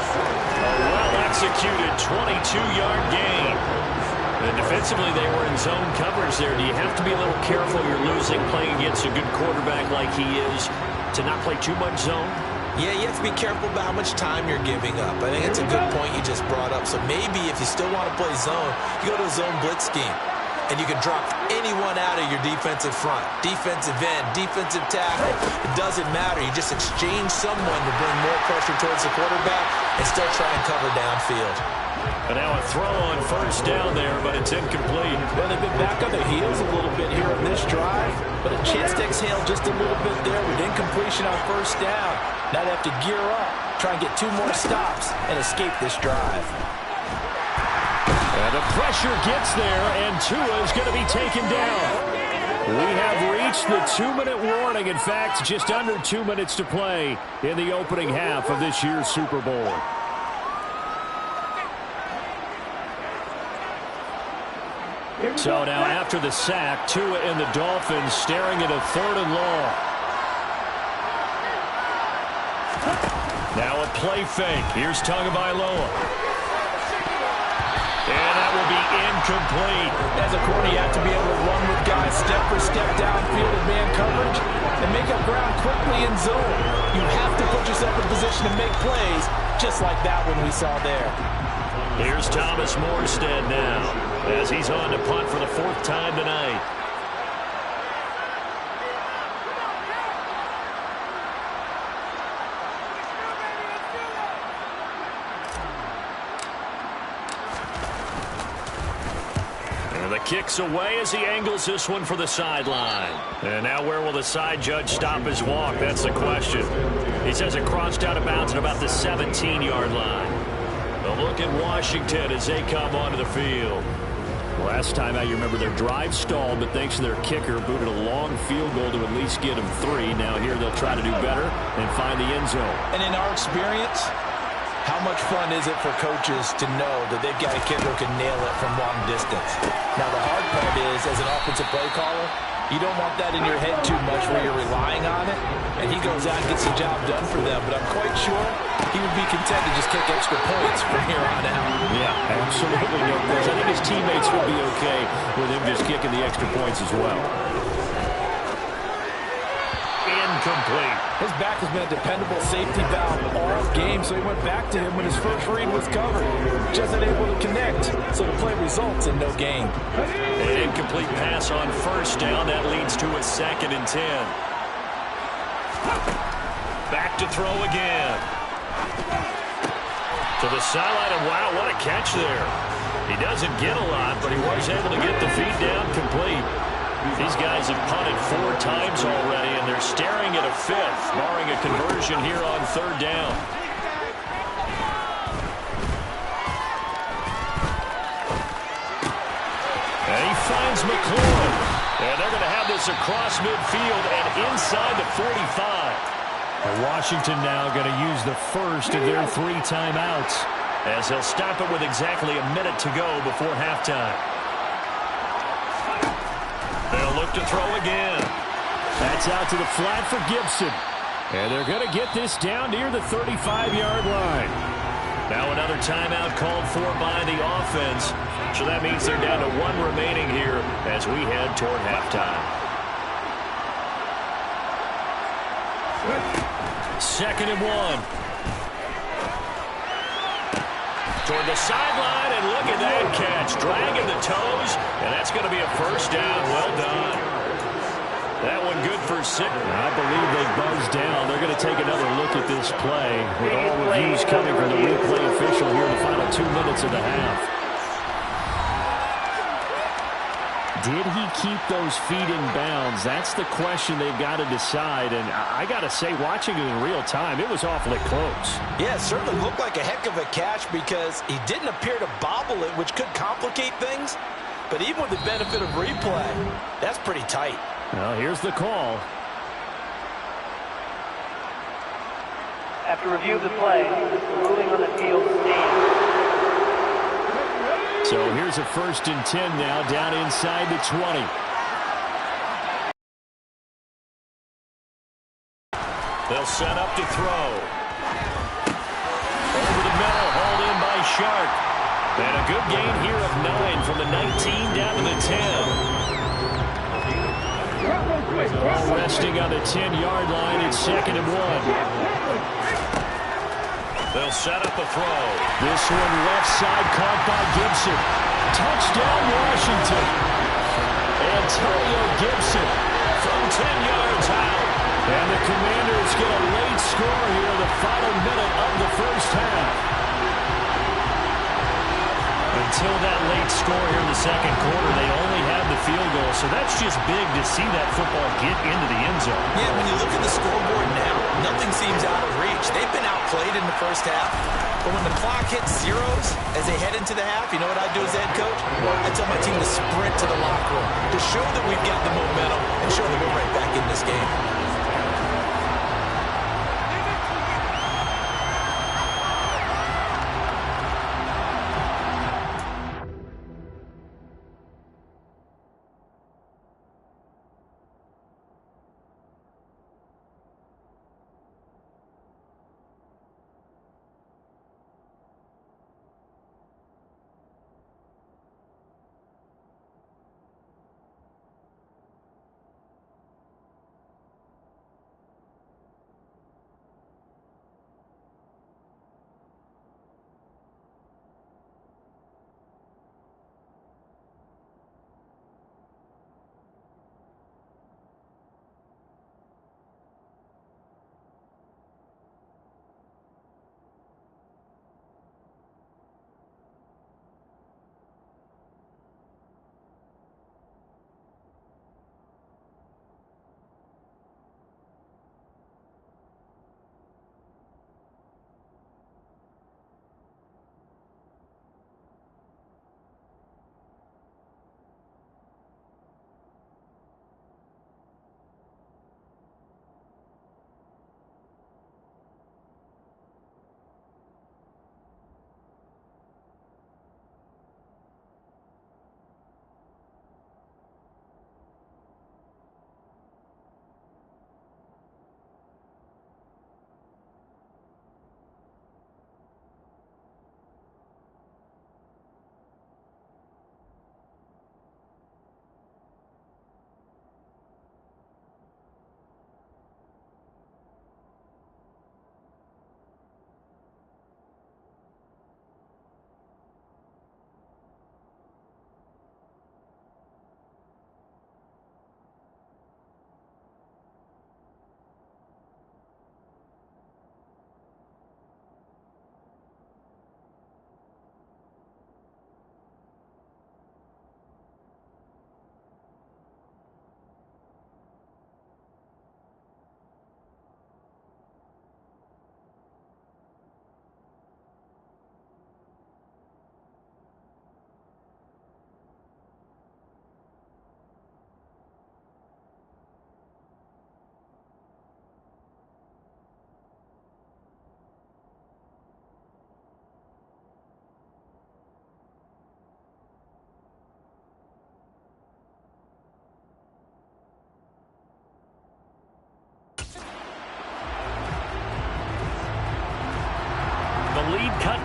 A well-executed 22-yard gain. And defensively, they were in zone coverage there. Do you have to be a little careful you're losing playing against a good quarterback like he is to not play too much zone? Yeah, you have to be careful about how much time you're giving up. I think it's a good point you just brought up. So maybe if you still want to play zone, you go to a zone blitz scheme. And you can drop anyone out of your defensive front. Defensive end, defensive tackle. It doesn't matter. You just exchange someone to bring more pressure towards the quarterback and still try and cover downfield. And now a throw on first down there, but it's incomplete. Well, they've been back on their heels a little bit here on this drive, but a chance to exhale just a little bit there with incompletion on first down. Now they have to gear up, try and get 2 more stops, and escape this drive. And the pressure gets there, and Tua is going to be taken down. We have reached the 2-minute warning. In fact, just under 2 minutes to play in the opening half of this year's Super Bowl. So now after the sack, Tua and the Dolphins staring at a 3rd and long. Now a play fake. Here's Tagovailoa. And that will be incomplete. As a corner, you have to be able to run with guys step for step downfield in man coverage and make up ground quickly in zone. You have to put yourself in position to make plays, just like that one we saw there. Here's Thomas Morstead now, as he's on to punt for the 4th time tonight. Kicks away as he angles this one for the sideline. And now where will the side judge stop his walk? That's the question. He says it crossed out of bounds at about the 17-yard line. A look at Washington as they come onto the field. Last time out, you remember their drive stalled, but thanks to their kicker, booted a long field goal to at least get them 3. Now here they'll try to do better and find the end zone. And in our experience, how much fun is it for coaches to know that they've got a kicker who can nail it from long distance? Now, the hard part is, as an offensive play caller, you don't want that in your head too much where you're relying on it, and he goes out and gets the job done for them. But I'm quite sure he would be content to just kick extra points from here on out. Yeah, absolutely no question. I think his teammates will be okay with him just kicking the extra points as well. Incomplete. His back has been a dependable safety valve all game, so he went back to him when his first read was covered. Just unable to connect, so the play results in no gain. An incomplete pass on first down. That leads to a 2nd and 10. Back to throw again. To the sideline, and wow, what a catch there. He doesn't get a lot, but he was able to get the feet down complete. These guys have punted 4 times already, and they're staring at a 5th, barring a conversion here on 3rd down. And he finds McLaurin. And they're going to have this across midfield and inside the 45. And Washington now going to use the first of their 3 timeouts, as he'll stop it with exactly a minute to go before halftime. They'll look to throw again. That's out to the flat for Gibson. And they're going to get this down near the 35-yard line. Now another timeout called for by the offense. So that means they're down to 1 remaining here as we head toward halftime. 2nd and 1. Toward the sideline, and look at that catch. Dragging the toes, and that's going to be a first down. Well done. That one good for 6. I believe they buzzed down. They're going to take another look at this play, with all reviews coming from the replay official here in the final 2 minutes of the half. Did he keep those feet in bounds? That's the question they've got to decide. And I got to say, watching it in real time, it was awfully close. Yeah, it certainly looked like a heck of a catch because he didn't appear to bobble it, which could complicate things. But even with the benefit of replay, that's pretty tight. Well, here's the call. After review of the play, the ruling on the field stands. So here's a 1st and 10 now, down inside the 20. They'll set up to throw. Over the middle, hauled in by Sharp. And a good gain here of 9 from the 19 down to the 10. Resting on the 10-yard line, it's 2nd and 1. They'll set up a throw. This one left side caught by Gibson. Touchdown, Washington. Antonio Gibson From 10 yards out. And the Commanders get a late score here in the final minute of the first half. Until that late score here in the 2nd quarter, they only had the field goal. So that's just big to see that football get into the end zone. Yeah, when you look at the scoreboard now, nothing seems out of reach. They've been outplayed in the first half. But when the clock hits zeros as they head into the half, you know what I do as head coach? I tell my team to sprint to the locker room to show that we've got the momentum and show that we're right back in this game.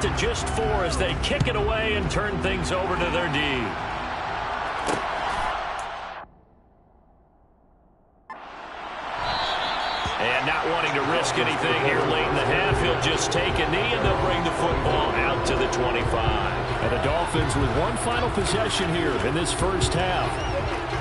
to just 4 as they kick it away and turn things over to their D. And not wanting to risk anything here late in the half, he'll just take a knee and they'll bring the football out to the 25. And the Dolphins with one final possession here in this first half.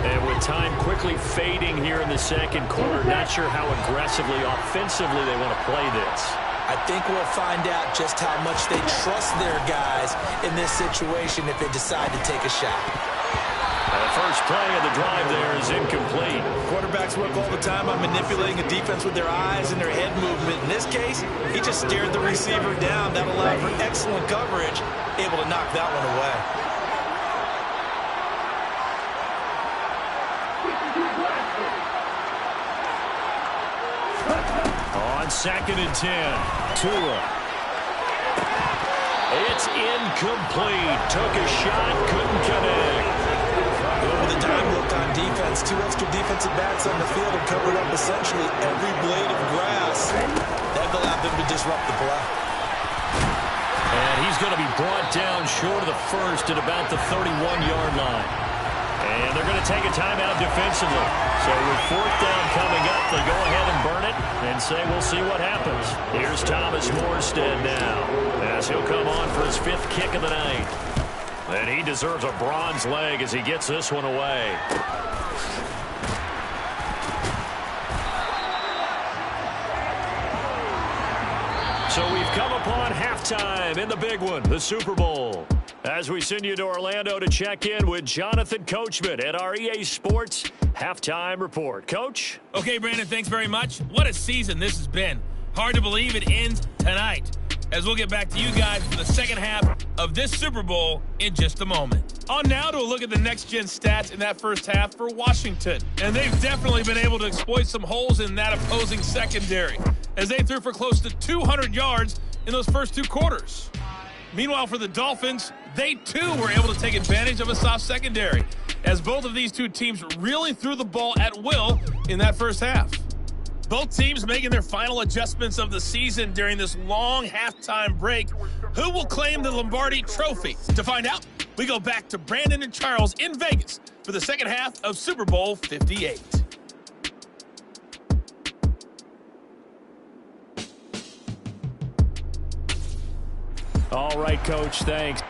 And with time quickly fading here in the second quarter, not sure how aggressively, offensively they want to play this. I think we'll find out just how much they trust their guys in this situation if they decide to take a shot. The first play of the drive there is incomplete. Quarterbacks work all the time on manipulating a defense with their eyes and their head movement. In this case, he just stared the receiver down. That allowed for excellent coverage, able to knock that one away. On 2nd and 10, Tua. It's incomplete. Took a shot, couldn't connect. With a dime look on defense, 2 extra defensive backs on the field and covered up essentially every blade of grass. That allowed them to disrupt the play. And he's going to be brought down short of the first at about the 31-yard line. And they're going to take a timeout defensively. So with 4th down coming up, they go ahead and burn it and say we'll see what happens. Here's Thomas Morstead now as he'll come on for his 5th kick of the night. And he deserves a bronze leg as he gets this one away. So we've come upon halftime in the big one, the Super Bowl. As we send you to Orlando to check in with Jonathan Coachman at our EA Sports Halftime Report. Coach? Okay, Brandon, thanks very much. What a season this has been. Hard to believe it ends tonight, as we'll get back to you guys for the second half of this Super Bowl in just a moment. On now to a look at the next-gen stats in that first half for Washington. And they've definitely been able to exploit some holes in that opposing secondary, as they threw for close to 200 yards in those first 2 quarters. Meanwhile, for the Dolphins, they too were able to take advantage of a soft secondary, as both of these two teams really threw the ball at will in that first half. Both teams making their final adjustments of the season during this long halftime break. Who will claim the Lombardi Trophy? To find out, we go back to Brandon and Charles in Vegas for the second half of Super Bowl 58. All right, Coach, thanks.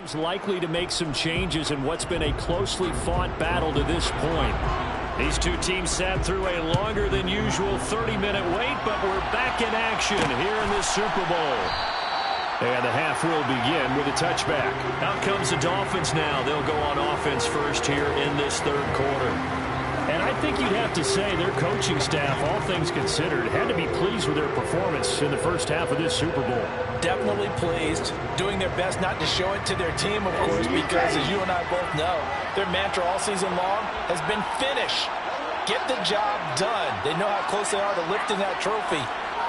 Team's likely to make some changes in what's been a closely fought battle to this point. These two teams sat through a longer than usual 30-minute wait, but we're back in action here in this Super Bowl. And the half will begin with a touchback. Out comes the Dolphins now. They'll go on offense first here in this third quarter. And I think you'd have to say their coaching staff, all things considered, had to be pleased with their performance in the first half of this Super Bowl. Definitely pleased, doing their best not to show it to their team, of course, because as you and I both know, their mantra all season long has been finish. Get the job done. They know how close they are to lifting that trophy.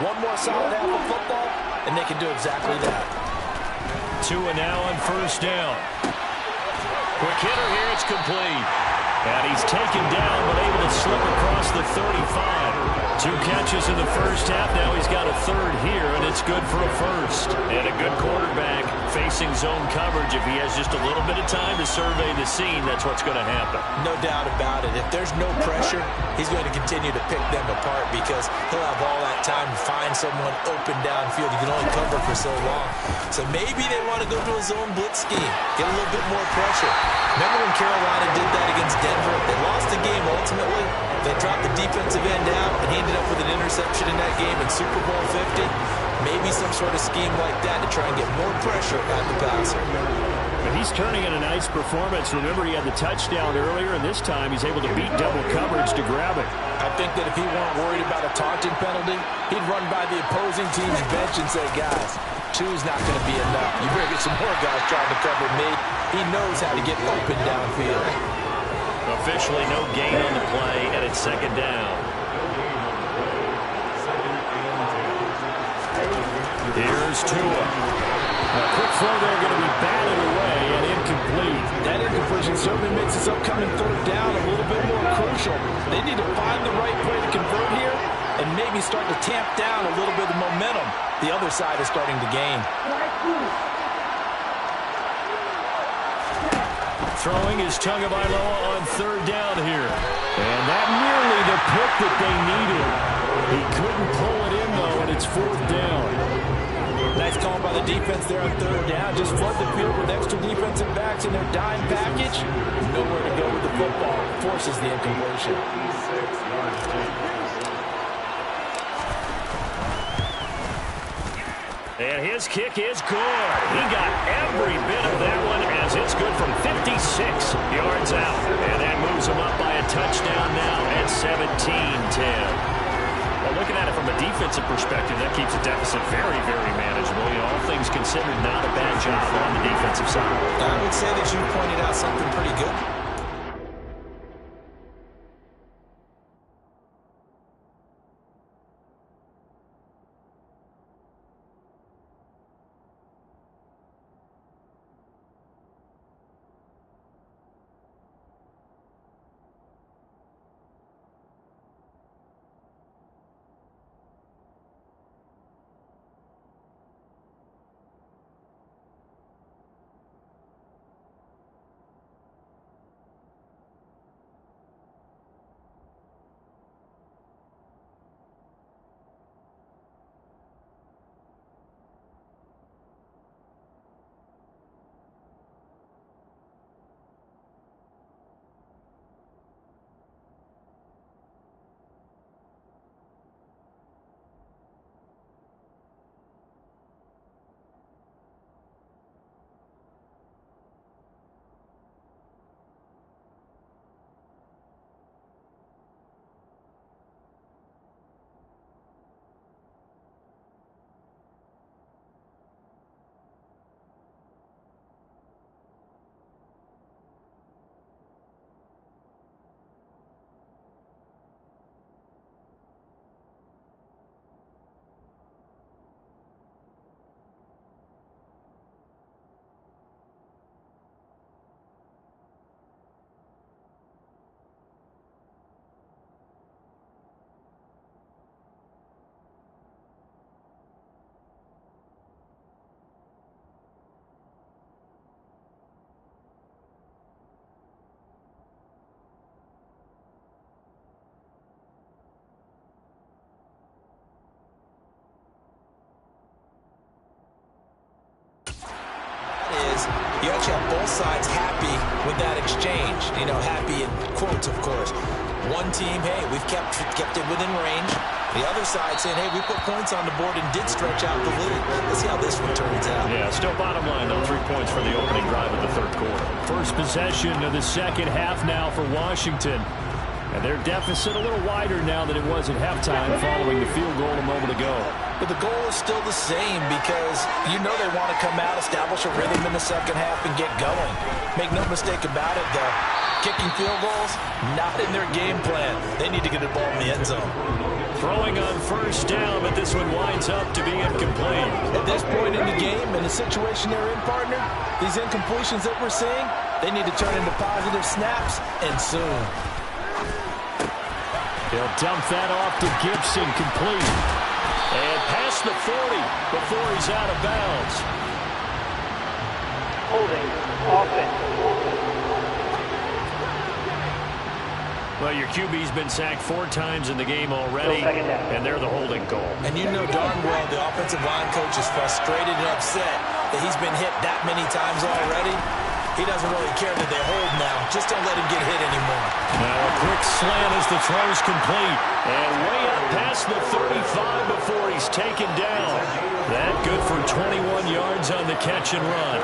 One more solid half of football, and they can do exactly that. Tua now on first down. Quick hitter here, it's complete. And he's taken down, but able to slip across the 35. 2 catches in the first half. Now he's got a third here, and it's good for a first. And a good quarterback facing zone coverage. If he has just a little bit of time to survey the scene, that's what's going to happen. No doubt about it. If there's no pressure, he's going to continue to pick them apart because he'll have all that time to find someone open downfield. You can only cover for so long. So maybe they want to go to a zone blitz scheme, get a little bit more pressure. Remember when Carolina did that against Denver? They lost the game ultimately. They dropped the defensive end out, and he ended up with an interception in that game in Super Bowl 50. Maybe some sort of scheme like that to try and get more pressure at the passer. But he's turning in a nice performance. Remember, he had the touchdown earlier, and this time he's able to beat double coverage to grab it. I think that if he weren't worried about a taunting penalty, he'd run by the opposing team's bench and say, guys, 2's not going to be enough. You better get some more guys trying to cover me. He knows how to get open downfield. Officially no gain on the play, and it's second down. Here's Tua. A quick throw there going to be batted away and incomplete. That incompletion certainly makes this upcoming third down a little bit more crucial. They need to find the right play to convert here and maybe start to tamp down a little bit of momentum the other side is starting to gain. Throwing is Tagovailoa on third down here. And that nearly the pick that they needed. He couldn't pull it in, though, and it's fourth down. Nice call by the defense there on third down. Just flood the field with extra defensive backs in their dime package. Nowhere to go with the football. Forces the incompletion. And his kick is good. He got every bit of that one as it's good from 56 yards out. And that moves him up by a touchdown now at 17-10. Well, looking at it from a defensive perspective, that keeps the deficit very, very manageable. You know, all things considered, not a bad job on the defensive side. I would say that you pointed out something pretty good. you actually have both sides happy with that exchange. You know, happy in quotes, of course. One team, hey, we've kept it within range. The other side saying, hey, we put points on the board and did stretch out the lead. Let's see how this one turns out. Yeah, still bottom line, though. 3 points for the opening drive of the third quarter. First possession of the second half now for Washington. And their deficit a little wider now than it was at halftime following the field goal a moment ago. But the goal is still the same because you know they want to come out, establish a rhythm in the second half, and get going. Make no mistake about it, though. Kicking field goals, not in their game plan. They need to get the ball in the end zone. Throwing on first down, but this one winds up to be incomplete. At this point in the game, in the situation they're in, partner, these incompletions that we're seeing, they need to turn into positive snaps, and soon. They'll dump that off to Gibson, complete. And past the 40 before he's out of bounds. Holding. Offense. Well, your QB's been sacked 4 times in the game already, and they're the holding call. And you know darn well the offensive line coach is frustrated and upset that he's been hit that many times already. He doesn't really care that they hold now. Just don't let him get hit anymore. Now a quick slant as the throw's complete. And way up past the 35 before he's taken down. That good for 21 yards on the catch and run.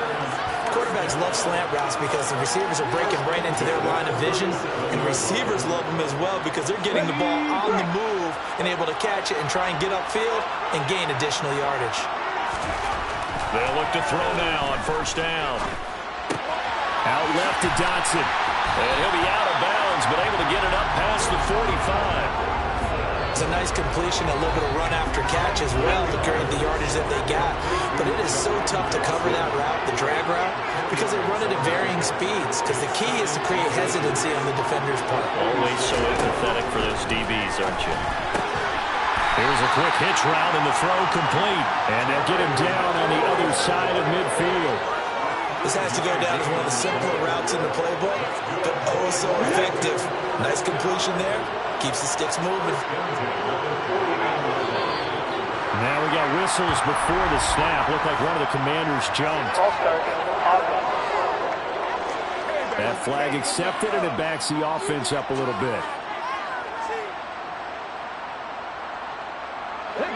Quarterbacks love slant routes because the receivers are breaking right into their line of vision. And receivers love them as well because they're getting the ball on the move and able to catch it and try and get upfield and gain additional yardage. They'll look to throw now on first down. Out left to Dotson. And he'll be out of bounds, but able to get it up past the 45. It's a nice completion, a little bit of run after catch as well to create the yardage that they got. But it is so tough to cover that route, the drag route, because they run it at varying speeds. Because the key is to create hesitancy on the defender's part. Always so empathetic for those DBs, aren't you? Here's a quick hitch route and the throw complete. And they'll get him down on the other side of midfield. This has to go down as one of the simpler routes in the playbook, but oh so effective. Nice completion there. Keeps the sticks moving. Now we got whistles before the snap. Looked like one of the Commanders jumped. That flag accepted, and it backs the offense up a little bit.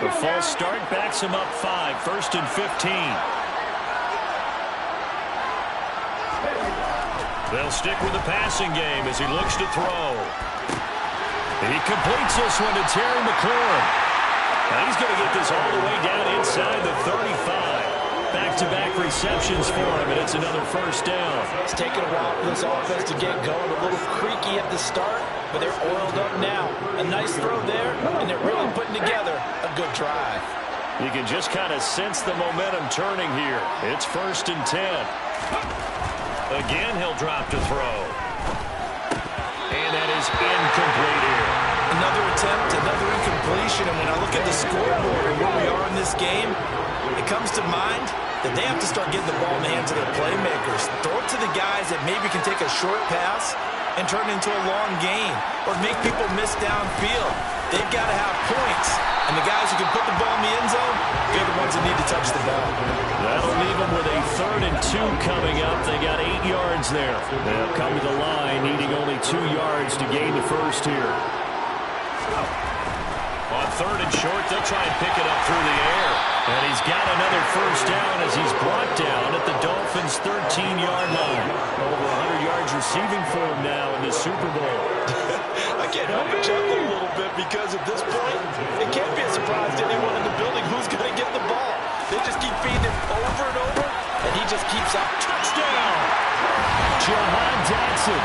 The false start backs him up 5, 1st and 15. They'll stick with the passing game as he looks to throw. He completes this one to Terry McLaurin. Now he's going to get this all the way down inside the 35. Back-to-back receptions for him, and it's another first down. It's taken a while for this offense to get going. A little creaky at the start, but they're oiled up now. A nice throw there, and they're really putting together a good drive. You can just kind of sense the momentum turning here. It's 1st and 10. Again, he'll drop to throw. And that is incomplete here. Another attempt, another incompletion. And when I look at the scoreboard and where we are in this game, it comes to mind that they have to start getting the ball in the hands of their playmakers. Throw it to the guys that maybe can take a short pass and turn it into a long gain or make people miss downfield. They've got to have points. And the guys who can put the ball in the end zone, they're the ones that need to touch the ball. That'll leave them with a 3rd and 2 coming up. They got 8 yards there. They'll come to the line, needing only 2 yards to gain the first here. On 3rd and short, they'll try and pick it up through the air. And he's got another first down as he's brought down at the Dolphins' 13-yard line. Over 100 yards receiving for him now in the Super Bowl. I can't help but chuckle a little bit because at this point, it can't be a surprise to anyone in the building who's going to get the ball. They just keep feeding him over and over, and he just keeps up. Touchdown! Jahan Dotson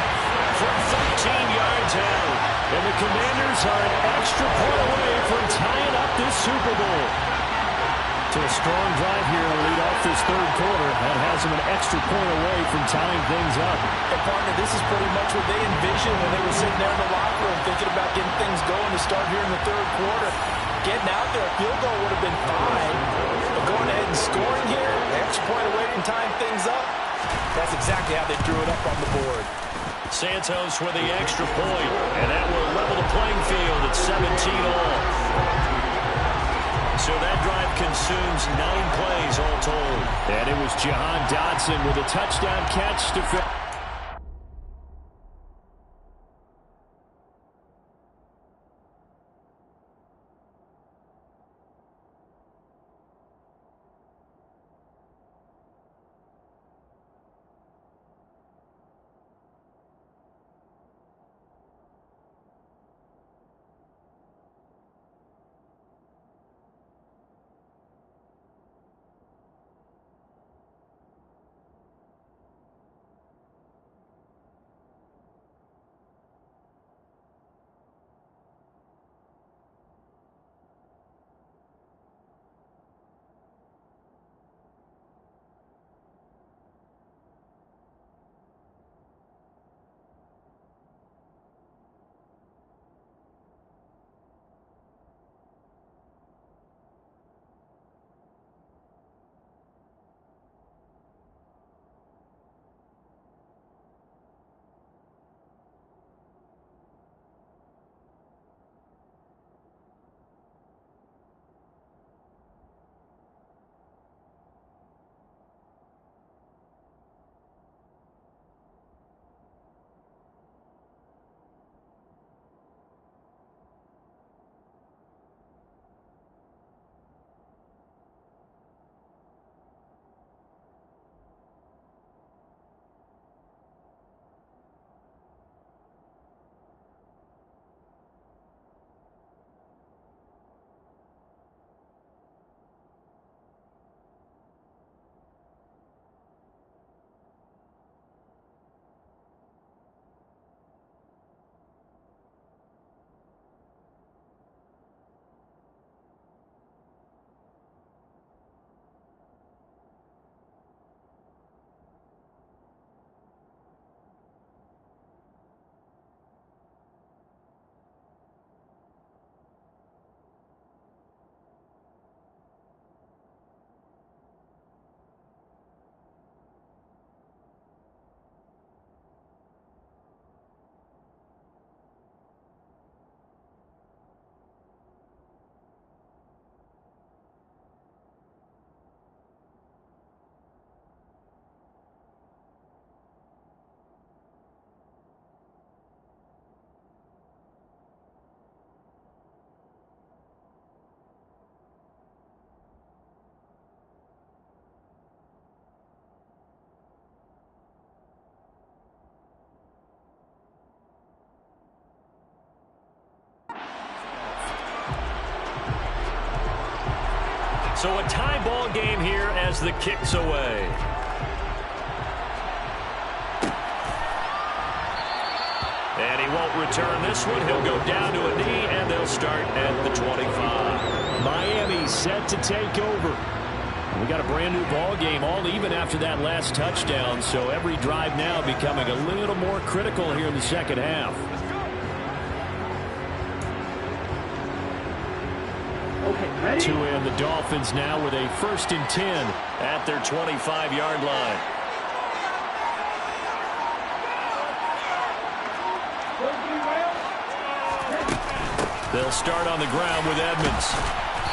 from 13 yards out. And the Commanders are an extra point away from tying up this Super Bowl. To a strong drive here to lead off this third quarter. That has them an extra point away from tying things up. And partner, this is pretty much what they envisioned when they were sitting there in the locker room thinking about getting things going to start here in the third quarter. Getting out there, a field goal would have been fine. But going ahead and scoring here, extra point away from tying things up, that's exactly how they drew it up on the board. Santos with the extra point, and that will level the playing field at 17 all. So that drive consumes 9 plays all told. And it was was Jahan Dotson with a touchdown catch to finish. So a tie ball game here as the kick's away. And he won't return this one. He'll go down to a knee, and they'll start at the 25. Miami set to take over. We got a brand new ball game, all even after that last touchdown. So every drive now becoming a little more critical here in the second half. To end the Dolphins now with a 1st and 10 at their 25-yard line. They'll start on the ground with Edmonds.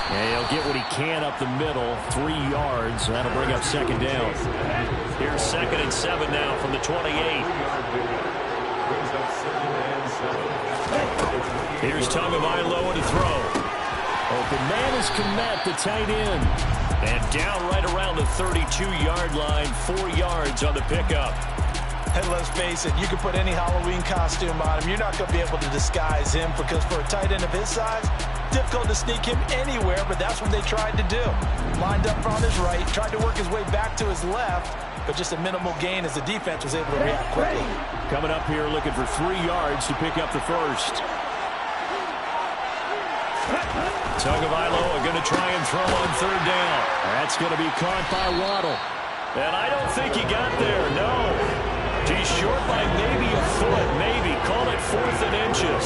And he'll get what he can up the middle, 3 yards. That'll bring up 2nd down. Here's 2nd and 7 now from the 28. Here's Tagovailoa to throw. Open man is Kmet, the tight end. And down right around the 32-yard line, 4 yards on the pickup. And let's face it, you can put any Halloween costume on him. You're not going to be able to disguise him because for a tight end of his size, difficult to sneak him anywhere, but that's what they tried to do. Lined up on his right, tried to work his way back to his left, but just a minimal gain as the defense was able to react quickly. Coming up here looking for 3 yards to pick up the first. Tagovailoa going to try and throw on 3rd down. That's going to be caught by Waddle. And I don't think he got there, no. He's short by maybe a foot, maybe. Call it 4th and inches.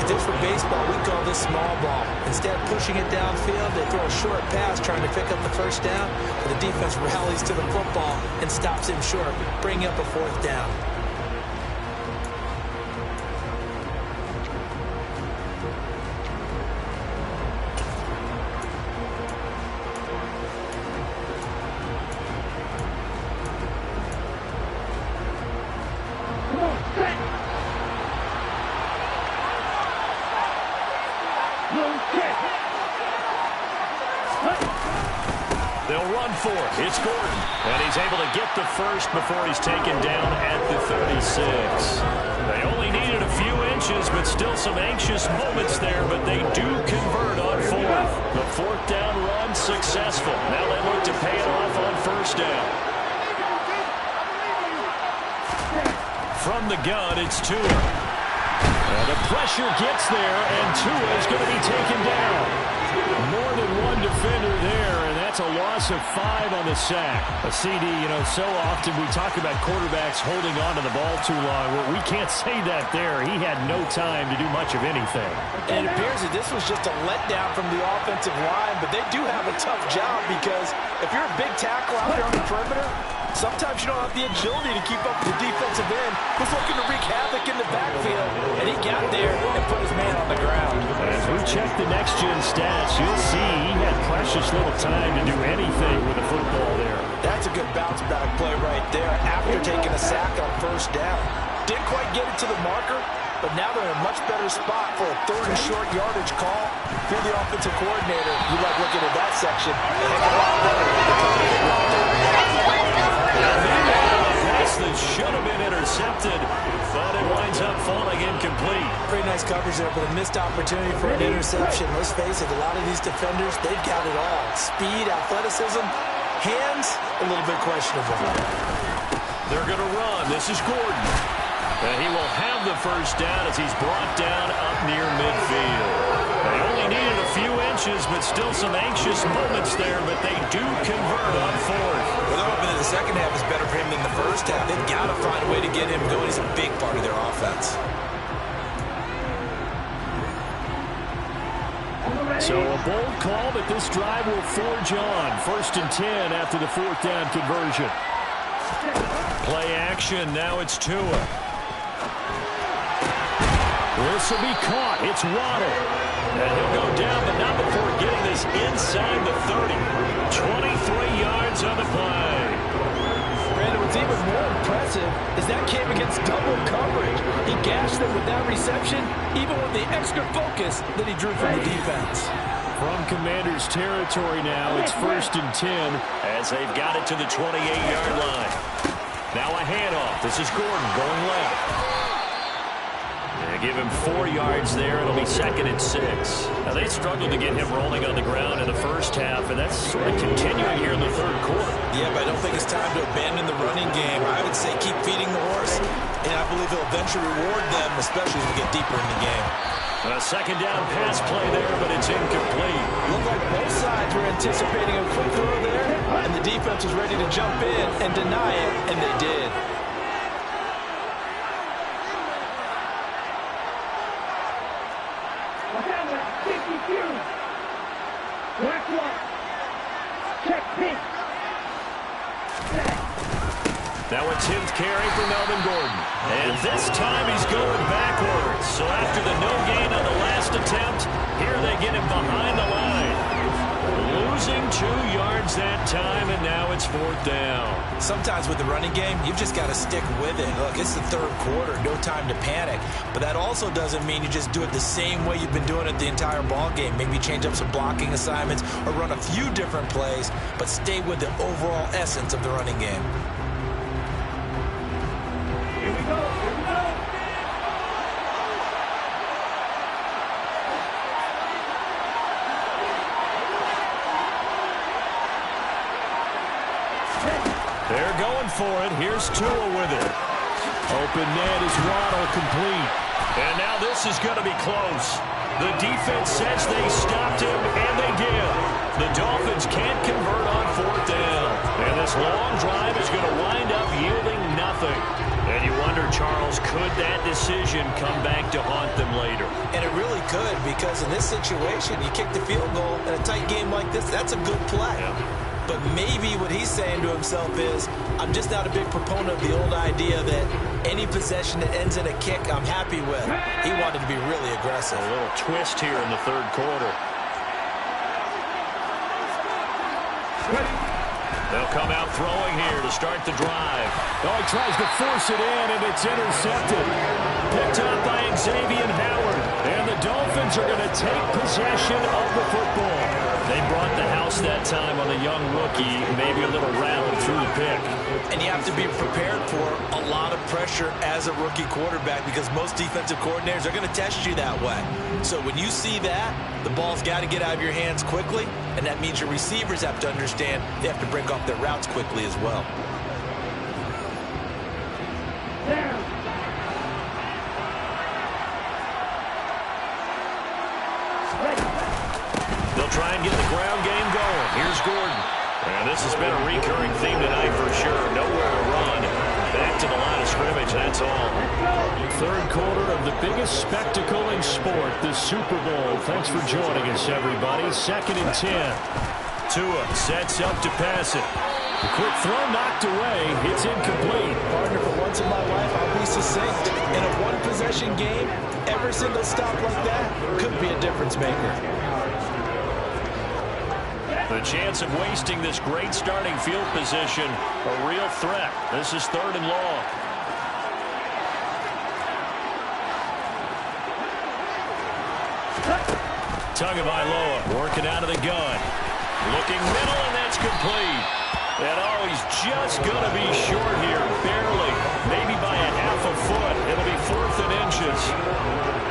This for baseball, we call this small ball. Instead of pushing it downfield, they throw a short pass trying to pick up the 1st down, but the defense rallies to the football and stops him short, bringing up a 4th down. for it. It's Gordon. And he's able to get the first before he's taken down at the 36. They only needed a few inches, but still some anxious moments there, but they do convert on fourth. The fourth down run successful. Now they look to pay it off on first down. From the gun, it's Tua. And the pressure gets there, and Tua is going to be taken down. More than one defender there, and that's a loss of 5 on the sack. A CD, so often we talk about quarterbacks holding on to the ball too long. Well, we can't say that there. He had no time to do much of anything. And it appears that this was just a letdown from the offensive line, but they do have a tough job because if you're a big tackle out there on the perimeter, sometimes you don't have the agility to keep up with the defensive end who's looking to wreak havoc in the backfield, and he got there and put his man on the ground. As we check the next-gen stats, you'll see he had precious little time to do anything with the football there. That's a good bounce-back play right there after taking a sack on first down. Didn't quite get it to the marker, but now they're in a much better spot for a third and short yardage call. If you're the offensive coordinator, you like looking at that section. That should have been intercepted, but it winds up falling incomplete. Pretty nice coverage there, but a missed opportunity for an interception. Let's face it, a lot of these defenders, they've got it all. Speed, athleticism, hands, a little bit questionable. They're going to run. This is Gordon. And he will have the first down as he's brought down up near midfield. They only needed a few inches, but still some anxious moments there, but they do convert on fourth. Well, they're hoping that the second half is better for him than the first half. They've got to find a way to get him going. He's a big part of their offense. So a bold call, but this drive will forge on. 1st and 10 after the fourth down conversion. Play action, now it's Tua. This will be caught. It's Waddle. And he'll go down, but not before getting this inside the 30. 23 yards on the play. Brandon, what's even more impressive is that came against double coverage. He gashed them with that reception, even with the extra focus that he drew from the defense. From Commanders territory now, it's 1st and 10 as they've got it to the 28-yard line. Now a handoff. This is Gordon going left. They give him 4 yards there. It'll be 2nd and 6. Now, they struggled to get him rolling on the ground in the first half, and that's sort of continuing here in the third quarter. Yeah, but I don't think it's time to abandon the running game. I would say keep feeding the horse, and I believe he'll eventually reward them, especially as we get deeper in the game. A second down pass play there, but it's incomplete. Looked like both sides were anticipating a quick throw there, and the defense was ready to jump in and deny it, and they did. Now a 10th carry for Melvin Gordon. And this time he's going backwards. So after the no gain on the last attempt, here they get him behind the line. Losing 2 yards that time, and now it's 4th down. Sometimes with the running game, you've just got to stick with it. Look, it's the third quarter, no time to panic. But that also doesn't mean you just do it the same way you've been doing it the entire ball game. Maybe change up some blocking assignments or run a few different plays, but stay with the overall essence of the running game. They're going for it. Here's Tua with it. Open net is Waddle complete. And now this is going to be close. The defense says they stopped him, and they did. The Dolphins can't convert on 4th down. And this long drive is going to wind up yielding nothing. And you wonder, Charles, could that decision come back to haunt them later? And it really could, because in this situation, you kick the field goal in a tight game like this, that's a good play. Yeah. But maybe what he's saying to himself is, I'm just not a big proponent of the old idea that any possession that ends in a kick I'm happy with. He wanted to be really aggressive. A little twist here in the third quarter. They'll come out throwing here to start the drive. Oh, he tries to force it in, and it's intercepted. Picked up by Xavier Howard. And the Dolphins are going to take possession of the football. They brought the house that time on the young rookie, maybe a little rattled through the pick. And you have to be prepared for a lot of pressure as a rookie quarterback because most defensive coordinators are going to test you that way. So when you see that, the ball's got to get out of your hands quickly, and that means your receivers have to understand they have to break off their routes quickly as well. They'll try and get the ground game going. Here's Gordon. And this has been a recurring theme tonight for sure. Nowhere to run. Back to the line of scrimmage, that's all. Third quarter of the biggest spectacle in sport, the Super Bowl. Thanks for joining us, everybody. 2nd and 10. Tua sets up to pass it. The quick throw knocked away. It's incomplete. Partner, for once in my life, I'll be succinct. In a one-possession game, every single stop like that could be a difference maker. The chance of wasting this great starting field position, a real threat. This is 3rd and long. Tagovailoa working out of the gun. Looking middle, and that's complete. And oh, he's just going to be short here, barely. Maybe by a half a foot. It'll be 4th and inches.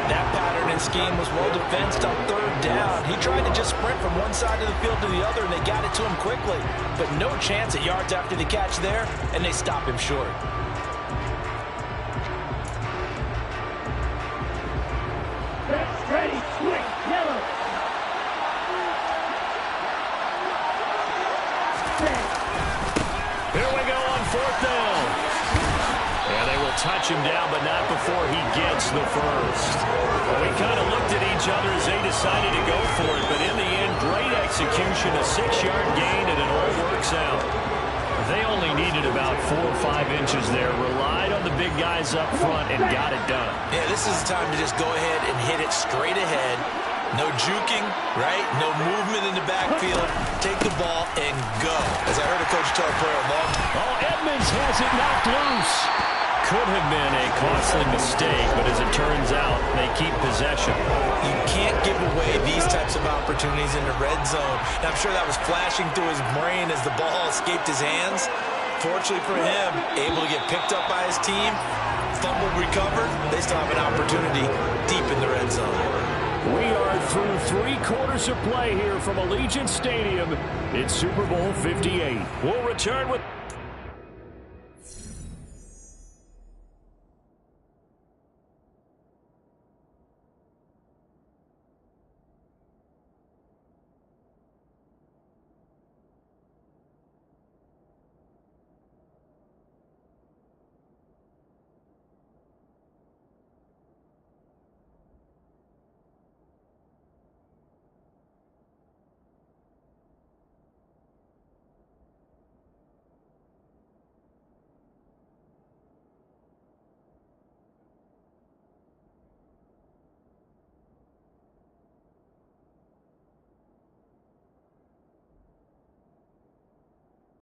That pattern and scheme was well defensed on 3rd down. He tried to just sprint from one side of the field to the other, and they got it to him quickly. But no chance at yards after the catch there, and they stop him short. Ready, swing, yellow. Here we go on 4th down. And they will touch him down, but not before he gets the first. Well, we kind of looked at each other as they decided to go for it, but in the end, great execution, a 6-yard gain, and it all works out. They only needed about 4 or 5 inches there, relied on the big guys up front, and got it done. Yeah, this is the time to just go ahead and hit it straight ahead. No juking, right? No movement in the backfield. Take the ball and go. As I heard a coach tell a player long. Oh, Edmonds has it knocked loose. Could have been a costly mistake, but as it turns out, they keep possession. You can't give away these types of opportunities in the red zone. And I'm sure that was flashing through his brain as the ball escaped his hands. Fortunately for him, able to get picked up by his team, fumbled, recovered. They still have an opportunity deep in the red zone. We are through 3 quarters of play here from Allegiant Stadium. It's Super Bowl 58. We'll return with...